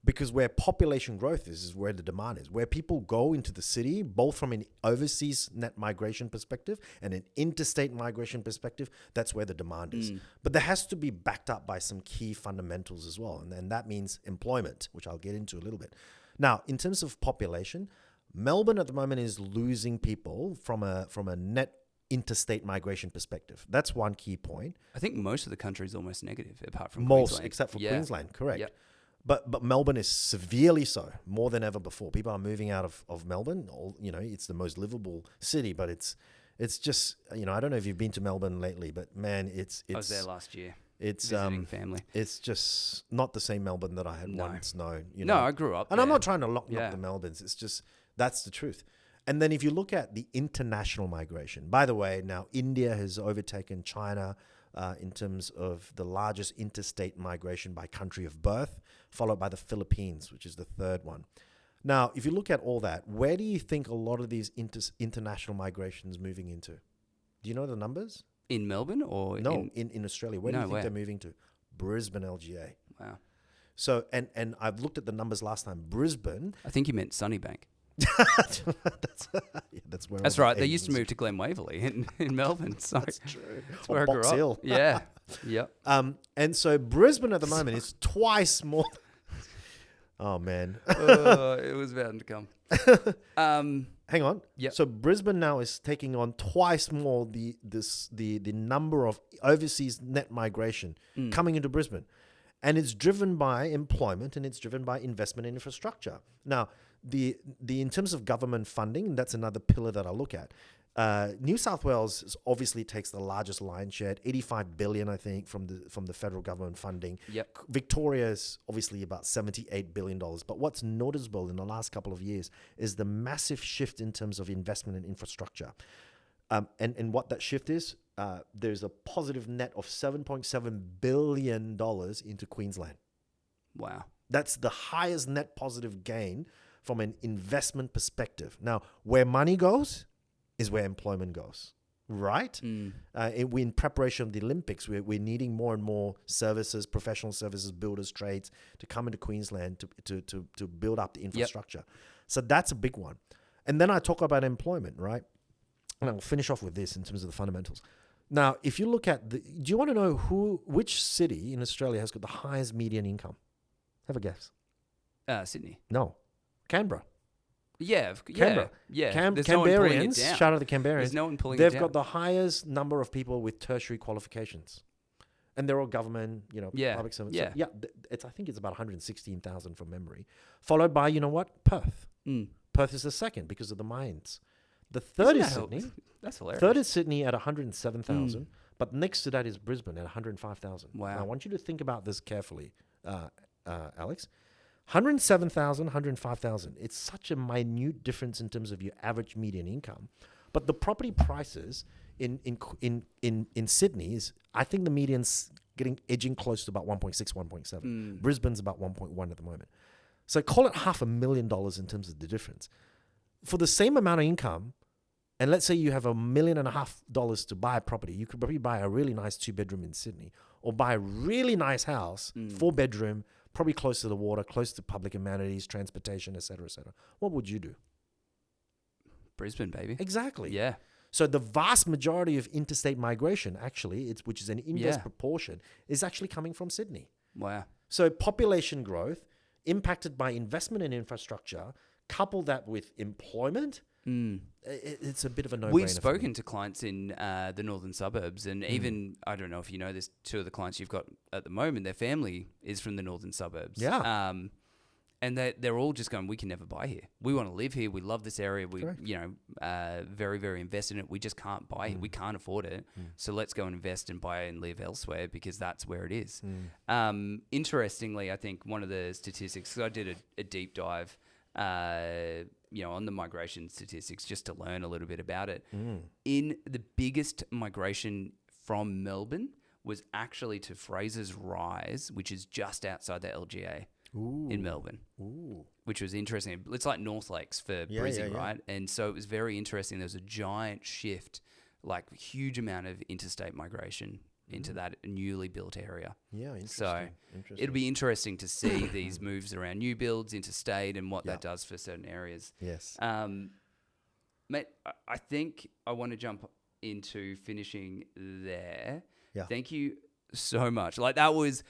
because where population growth is where the demand is. Where people go into the city, both from an overseas net migration perspective and an interstate migration perspective, that's where the demand is. But there has to be backed up by some key fundamentals as well. And that means employment, which I'll get into a little bit. Now, in terms of population, Melbourne at the moment is losing people from a net interstate migration perspective. That's one key point. I think most of the country is almost negative, apart from most, Queensland. Except for Queensland, correct. Yep. But Melbourne is severely so, more than ever before. People are moving out of Melbourne. It's the most livable city, but it's just, I don't know if you've been to Melbourne lately, but man, it's I was there last year. It's visiting family. It's just not the same Melbourne that I had once known. No, I grew up. And I'm not trying to knock the Melbournes. It's just, that's the truth. And then if you look at the international migration, by the way, now India has overtaken China in terms of the largest interstate migration by country of birth, followed by the Philippines, which is the 3rd one. Now, if you look at all that, where do you think a lot of these international migrations moving into? Do you know the numbers? In Melbourne or in Australia? Where do you think they're moving to? Brisbane, LGA. Wow. So, and I've looked at the numbers last time. Brisbane. I think you meant Sunnybank. That's where. That's right. They used to move to Glen Waverley in Melbourne. So That's true. that's Or where I grew Box up. Hill. Yeah. Yep. And so Brisbane at the moment is twice more. Oh man. It was bound to come. Hang on. Yep. So Brisbane now is taking on twice more the number of overseas net migration coming into Brisbane. And it's driven by employment and it's driven by investment in infrastructure. Now, the in terms of government funding, that's another pillar that I look at. New South Wales obviously takes the largest lion's share, 85 billion, I think, from the federal government funding. Yep. Victoria is obviously about $78 billion. But what's noticeable in the last couple of years is the massive shift in terms of investment in infrastructure. And what that shift is, there's a positive net of $7.7 billion into Queensland. Wow. That's the highest net positive gain from an investment perspective. Now, where money goes is where employment goes, right? We in preparation of the Olympics, we're needing more and more services, professional services, builders, trades to come into Queensland to build up the infrastructure. So that's a big one. And then I talk about employment, right? And I'll finish off with this in terms of the fundamentals. Now, if you look at do you want to know which city in Australia has got the highest median income? Have a guess. Sydney. No, Canberra. Yeah. Canberra. Yeah. There's no one pulling it Canberrians, down. shout out to Canberrians. There's no one pulling it They've down. got the highest number of people with tertiary qualifications. And they're all government, public servants. Yeah. So, I think it's about 116,000 from memory. Followed by, you know what? Perth. Perth is the second because of the mines. The third is Sydney. That's hilarious. Third is Sydney at 107,000. But next to that is Brisbane at 105,000. Wow. Now, I want you to think about this carefully, Alex. 107,000, 105,000. It's such a minute difference in terms of your average median income. But the property prices in Sydney is, I think the median's edging close to about 1.6, 1.7. Brisbane's about 1.1 at the moment. So call it $500,000 in terms of the difference. For the same amount of income, and let's say you have $1.5 million to buy a property, you could probably buy a really nice 2-bedroom in Sydney, or buy a really nice house, 4-bedroom, probably close to the water, close to public amenities, transportation, et cetera, et cetera. What would you do? Brisbane, baby. Exactly. Yeah. So the vast majority of interstate migration, actually, which is an inverse proportion, is actually coming from Sydney. Wow. So population growth impacted by investment in infrastructure, couple that with employment, it's a bit of a no-brainer. We've spoken to clients in the northern suburbs, and even, I don't know if you know this, 2 of the clients you've got at the moment, their family is from the northern suburbs. Yeah. And they're all just going, we can never buy here. We want to live here. We love this area. We, very, very invested in it. We just can't buy it. We can't afford it. So let's go and invest and buy and live elsewhere because that's where it is. Interestingly, I think one of the statistics, because I did a deep dive, on the migration statistics just to learn a little bit about it. In the biggest migration from Melbourne was actually to Fraser's Rise, which is just outside the LGA. In Melbourne, which was interesting. It's like North Lakes for Brisbane, right? And so it was very interesting. There was a giant shift, like huge amount of interstate migration into that newly built area. Yeah, interesting. So it'll be interesting to see these moves around new builds, interstate, and what that does for certain areas. Yes. Mate, I think I want to jump into finishing there. Yeah. Thank you so much. Like that was...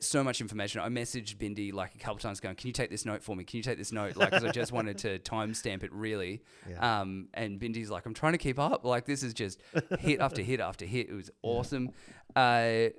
so much information. I messaged Bindi like a couple times going, can you take this note for me? Can you take this note? Like, because I just wanted to timestamp it really. Yeah. And Bindi's like, I'm trying to keep up. Like, this is just hit after hit after hit. It was awesome. I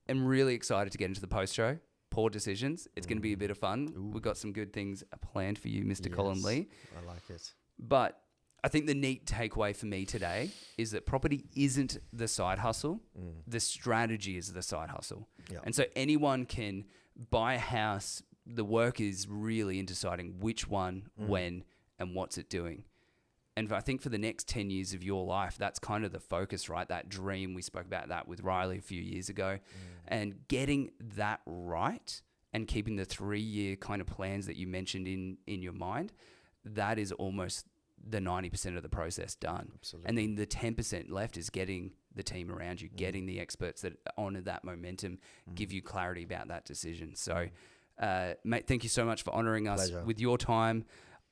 am really excited to get into the post show. Poor Decisions. It's going to be a bit of fun. We've got some good things planned for you, Mr. Colin Lee. I like it. But I think the neat takeaway for me today is that property isn't the side hustle. The strategy is the side hustle. Yeah. And so anyone can buy a house. The work is really in deciding which one, when, and what's it doing. And I think for the next 10 years of your life, that's kind of the focus, right? That dream, we spoke about that with Riley a few years ago. And getting that right and keeping the 3-year kind of plans that you mentioned in your mind, that is almost the 90% of the process done. Absolutely. And then the 10% left is getting the team around you, getting the experts that honor that momentum, give you clarity about that decision. So Mate, thank you so much for honouring us Pleasure. with your time.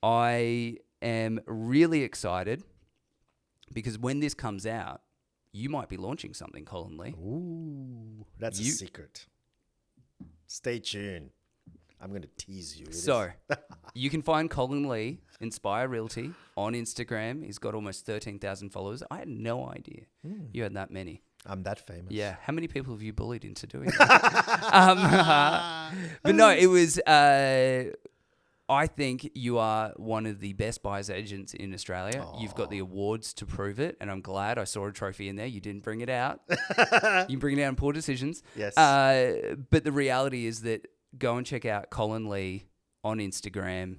I am really excited because when this comes out, you might be launching something, Colin Lee. Ooh, that's a secret. Stay tuned. I'm going to tease you. You can find Colin Lee, Inspire Realty, on Instagram. He's got almost 13,000 followers. I had no idea you had that many. I'm that famous. Yeah. How many people have you bullied into doing that? But no, it was... I think you are one of the best buyer's agents in Australia. Aww. You've got the awards to prove it, and I'm glad I saw a trophy in there. You didn't bring it out. You bring it out in poor decisions. Yes. But the reality is that go and check out Colin Lee on Instagram,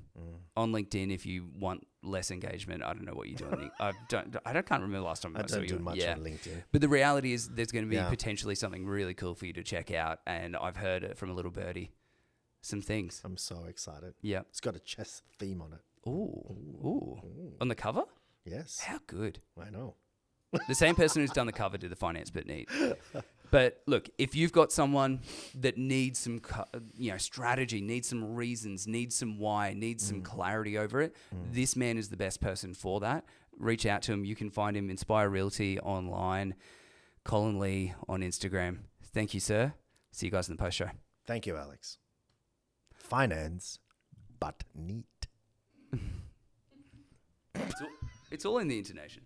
on LinkedIn if you want less engagement. I don't know what you're doing. I can't remember the last time I saw you. I don't do much on LinkedIn. But the reality is there's going to be potentially something really cool for you to check out, and I've heard it from a little birdie. Some things. I'm so excited. Yeah. It's got a chess theme on it. Ooh. On the cover? Yes. How good. I know. The same person who's done the cover did the finance butneat. But look, if you've got someone that needs some strategy, needs some reasons, needs some why, needs some clarity over it, this man is the best person for that. Reach out to him. You can find him Inspire Realty online, Colin Lee on Instagram. Thank you, sir. See you guys in the post show. Thank you, Alex. Finance, but neat. It's all in the intonation.